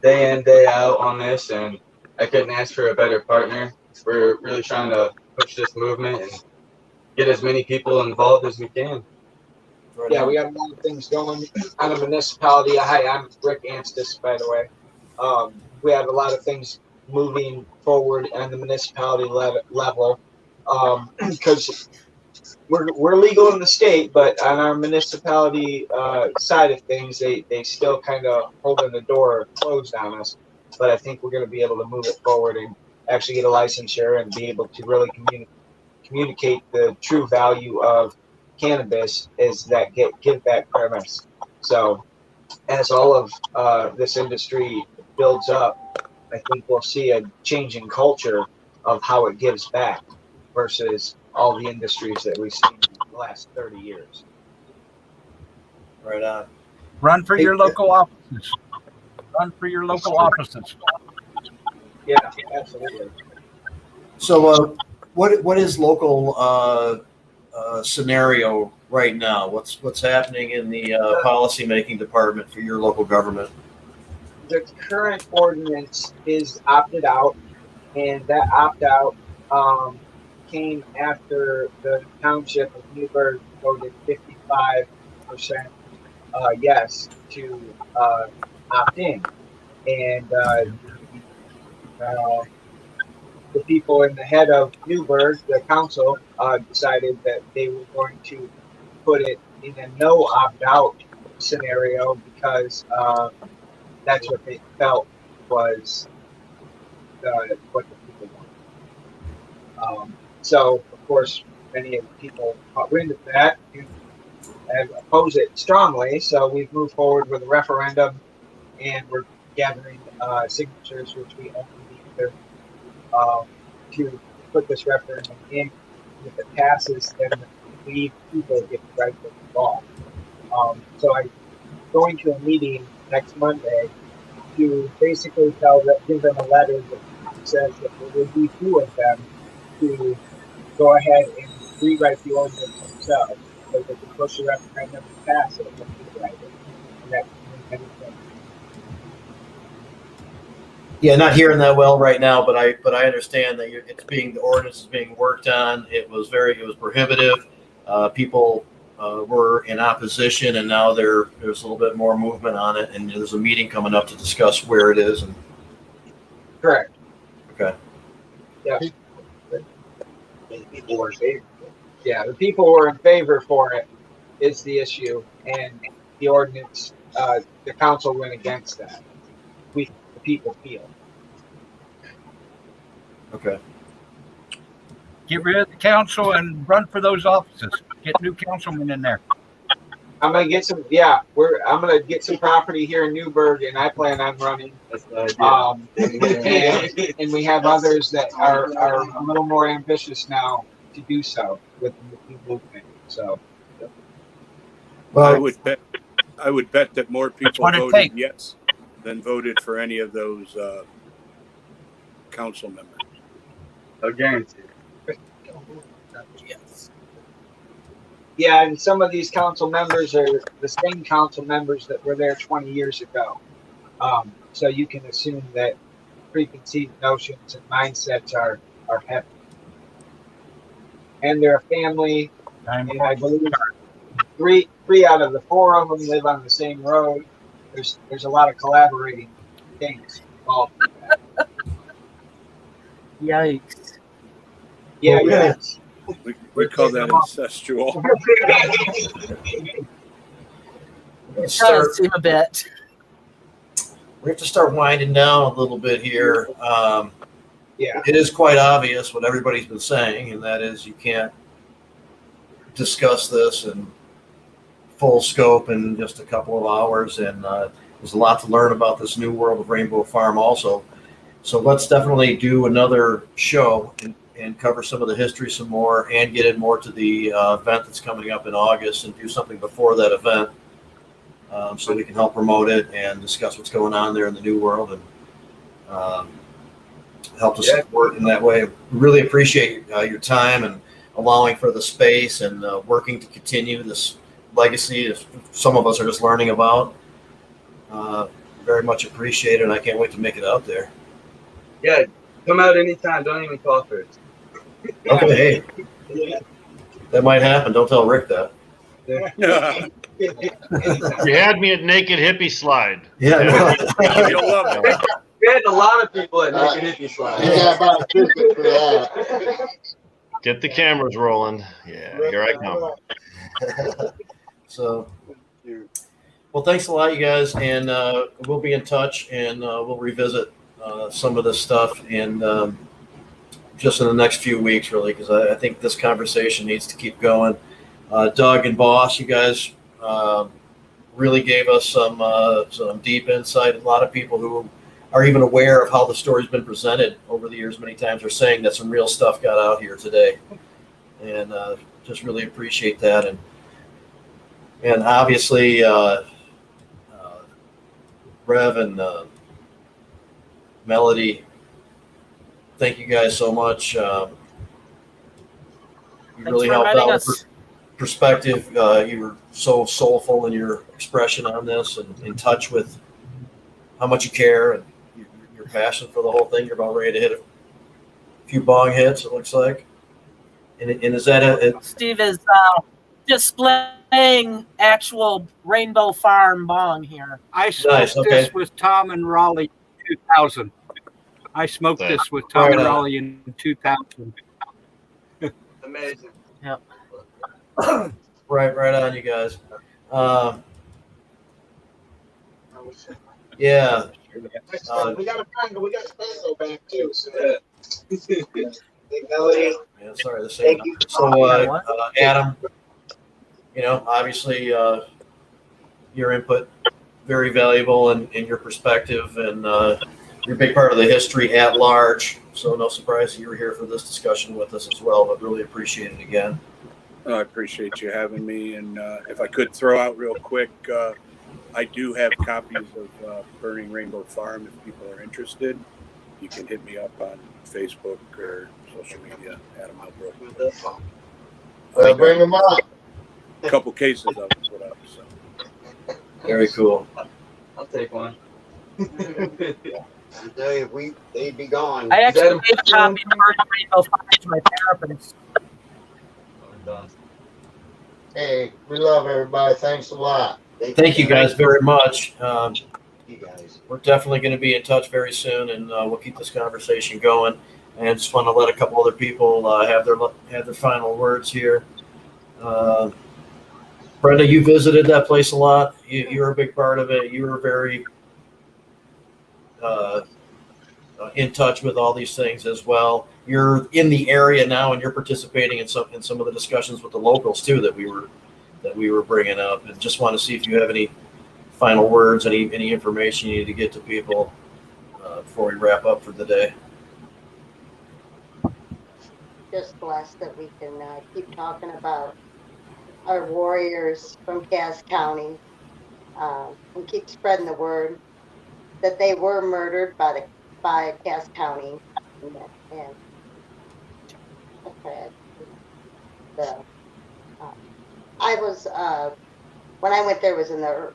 day in, day out on this, and I couldn't ask for a better partner. We're really trying to push this movement and get as many people involved as we can. Yeah, we got a lot of things going on the municipality. Hi, I'm Rick Anstis, by the way. We have a lot of things moving forward on the municipality level because we're legal in the state, but on our municipality side of things, they still kind of holding the door closed on us. But I think we're going to be able to move it forward and actually get a licensure and be able to really communicate the true value of cannabis is that give back premise. So as all of this industry builds up, I think we'll see a change in culture of how it gives back versus all the industries that we've seen in the last 30 years. Right on. Run for your local offices. Run for your local offices. Yeah, absolutely. So, what is local scenario right now? What's happening in the policy making department for your local government? The current ordinance is opted out, and that opt out came after the township of Newburgh voted 55% yes to opt in, and the people in the head of Newburgh, the council, decided that they were going to put it in a no opt out scenario because that's what they felt was what the people wanted. So, of course, many of the people caught wind of that and oppose it strongly. So we've moved forward with a referendum, and we're gathering signatures, which we only need to put this referendum in. If it passes, then we people get the right to involve. So I'm going to a meeting next Monday to basically give them a letter that says that there will be few of them to go ahead and rewrite the ordinance themselves, so they can push the referendum and pass it and rewrite it. And that's anything. Yeah, not hearing that well right now, but I understand that the ordinance is being worked on. It was prohibitive. People were in opposition, and now there's a little bit more movement on it, and there's a meeting coming up to discuss where it is. And Correct. Okay. Yeah. People were in favor. Yeah, the people who are in favor for it is the issue, and the ordinance, the council went against that. The people feel. Okay. Get rid of the council and run for those offices. Get new councilmen in there. I'm gonna get some. Yeah, I'm gonna get some property here in Newburgh, and I plan on running. And we have others that are a little more ambitious now to do so with the movement. So, well, I would bet that more people voted yes than voted for any of those council members. I guarantee. Yes. yeah, and some of these council members are the same council members that were there 20 years ago. So you can assume that preconceived notions and mindsets are heavy. And they're a family, and I believe three out of the four of them live on the same road. There's a lot of collaborating things involved with that. Yikes. Yeah, yes. We call that incestual. It does seem a bit. We have to start winding down a little bit here. Yeah. It is quite obvious what everybody's been saying, and that is you can't discuss this in full scope in just a couple of hours. And there's a lot to learn about this new world of Rainbow Farm also. So let's definitely do another show and cover some of the history some more, and get in more to the event that's coming up in August, and do something before that event so we can help promote it and discuss what's going on there in the new world, and help to support in that way. We really appreciate your time and allowing for the space, and working to continue this legacy that some of us are just learning about. Very much appreciated, and I can't wait to make it out there. Yeah, come out anytime. Don't even call first. Okay, hey, that might happen. Don't tell Rick that. You had me at Naked Hippie Slide. Yeah, You'll love it. We had a lot of people at Naked Hippie Slide. Yeah, about a ticket for that. Get the cameras rolling. Yeah, here I come. So, well, thanks a lot, you guys, and we'll be in touch, and we'll revisit some of this stuff in just in the next few weeks, really, because I think this conversation needs to keep going. Doug and Boss, you guys really gave us some deep insight. A lot of people who are even aware of how the story's been presented over the years many times are saying that some real stuff got out here today, and just really appreciate that. And And obviously, Rev and Melody, thank you guys so much. You really helped out with perspective. You were so soulful in your expression on this and in touch with how much you care and your passion for the whole thing. You're about ready to hit a few bong hits, it looks like. And is that Steve is displaying actual Rainbow Farm bong here. I smoked this with Tom and Rollie in 2000. I smoked this with Tom and Rollie in 2000. Amazing. Yep. Right on, you guys. Yeah. We got Spango back too. So. Yeah, sorry, the same. So, Adam, obviously, your input very valuable and your perspective, and you're a big part of the history at large. So, no surprise that you were here for this discussion with us as well. But really appreciate it again. I appreciate you having me. And if I could throw out real quick, I do have copies of Burning Rainbow Farm. If people are interested, you can hit me up on Facebook or social media, Adam L. Brook. Bring them up. A couple cases of them put up. So. Very cool. I'll take one. I tell you, they'd be gone. I actually gave a copy of Rainbow Farm to my therapist. Hey, we love everybody. Thanks a lot. Thank you guys very much. You guys. We're definitely going to be in touch very soon, and we'll keep this conversation going. And just want to let a couple other people have their final words here. Brenda, you visited that place a lot. You were a big part of it. You were very in touch with all these things as well. You're in the area now, and you're participating in some of the discussions with the locals too that we were bringing up. And just want to see if you have any final words, any information you need to get to people before we wrap up for the day. Just blessed that we can keep talking about our warriors from Cass County and keep spreading the word that they were murdered by Cass County. And I was when I went there was in the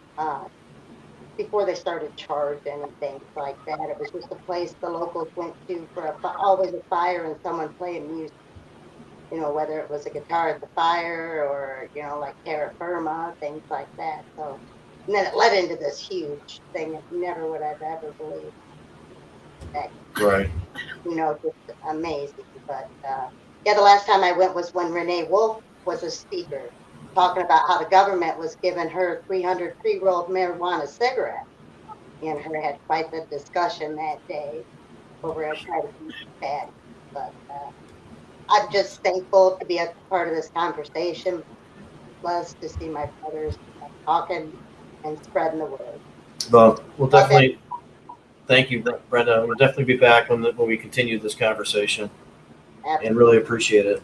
before they started charged anything like that. It was just a place the locals went to for always a fire and someone playing music. Whether it was a guitar at the fire or, like terra firma, things like that. So, and then it led into this huge thing that never would I've ever believed. Right. Just amazing. But, the last time I went was when Renee Wolf was a speaker talking about how the government was giving her 300 pre-rolled marijuana cigarettes. And her had quite the discussion that day over a try to be bad. But, I'm just thankful to be a part of this conversation. Blessed to see my brothers talking and spreading the word. Well, we'll definitely thank you, Brenda. We'll definitely be back when we continue this conversation. Absolutely. And really appreciate it.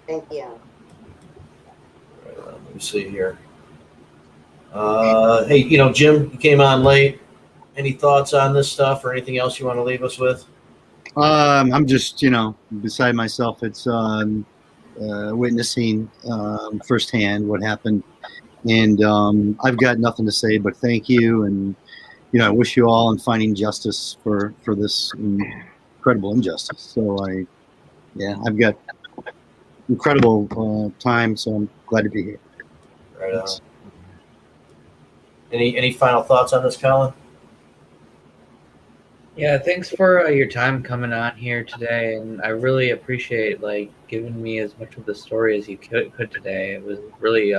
Thank you. Right, let me see here. Hey, Jim, you came on late. Any thoughts on this stuff or anything else you want to leave us with? I'm just, beside myself. It's witnessing firsthand what happened, and I've got nothing to say but thank you, and I wish you all in finding justice for this incredible injustice. So I've got incredible time, so I'm glad to be here. Right on. Any final thoughts on this, Colin? Yeah, thanks for your time coming on here today, and I really appreciate giving me as much of the story as you could today. It was really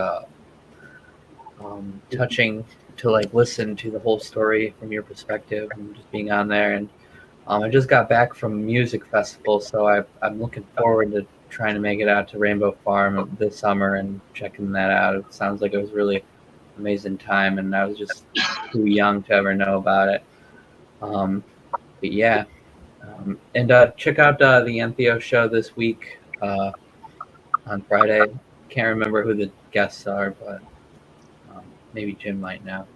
touching to listen to the whole story from your perspective and just being on there. And I just got back from a music festival, so I'm looking forward to trying to make it out to Rainbow Farm this summer and checking that out. It sounds like it was really amazing time, and I was just too young to ever know about it. But yeah, and check out the Entheo show this week on Friday. can't remember who the guests are, but maybe Jim might know.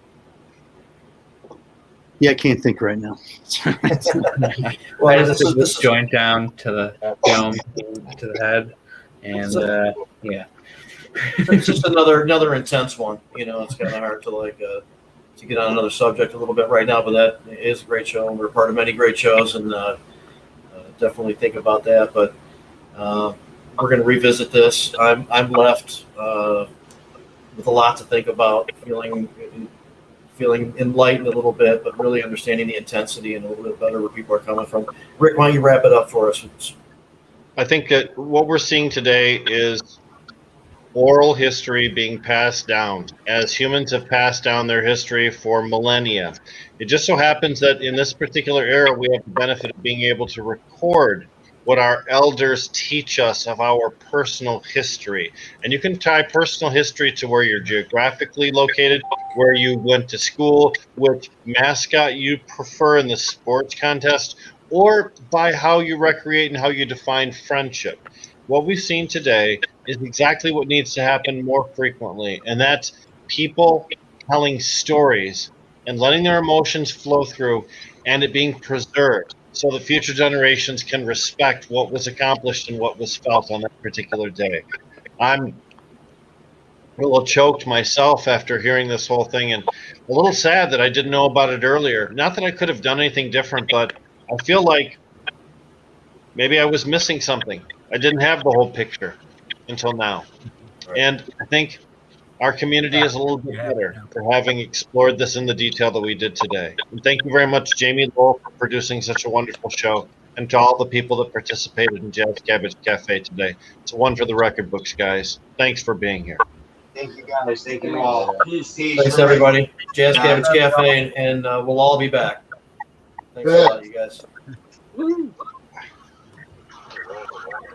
Yeah, I can't think right now. Well, I just put this joint down to the dome, to the head, and yeah. It's just another intense one. You know, it's kind of hard to to get on another subject a little bit right now, but that is a great show, and we're part of many great shows, and definitely think about that. But we're going to revisit this. I'm left with a lot to think about, feeling enlightened a little bit, but really understanding the intensity and a little bit better where people are coming from. Rick, why don't you wrap it up for us? I think that what we're seeing today is oral history being passed down, as humans have passed down their history for millennia. It just so happens that in this particular era, we have the benefit of being able to record what our elders teach us of our personal history. And you can tie personal history to where you're geographically located, where you went to school, which mascot you prefer in the sports contest, or by how you recreate and how you define friendship. What we've seen today is exactly what needs to happen more frequently, and that's people telling stories and letting their emotions flow through and it being preserved so that future generations can respect what was accomplished and what was felt on that particular day. I'm a little choked myself after hearing this whole thing, and a little sad that I didn't know about it earlier. Not that I could have done anything different, but I feel like maybe I was missing something. I didn't have the whole picture until now. And I think our community is a little bit better for having explored this in the detail that we did today. And thank you very much, Jamie Lowell, for producing such a wonderful show, and to all the people that participated in Jazz Cabbage Cafe today. It's a one for the record books, guys. Thanks for being here. Thank you, guys. Thank you all. Thanks, everybody. Jazz Cabbage Cafe, and we'll all be back. Thanks a lot, you guys.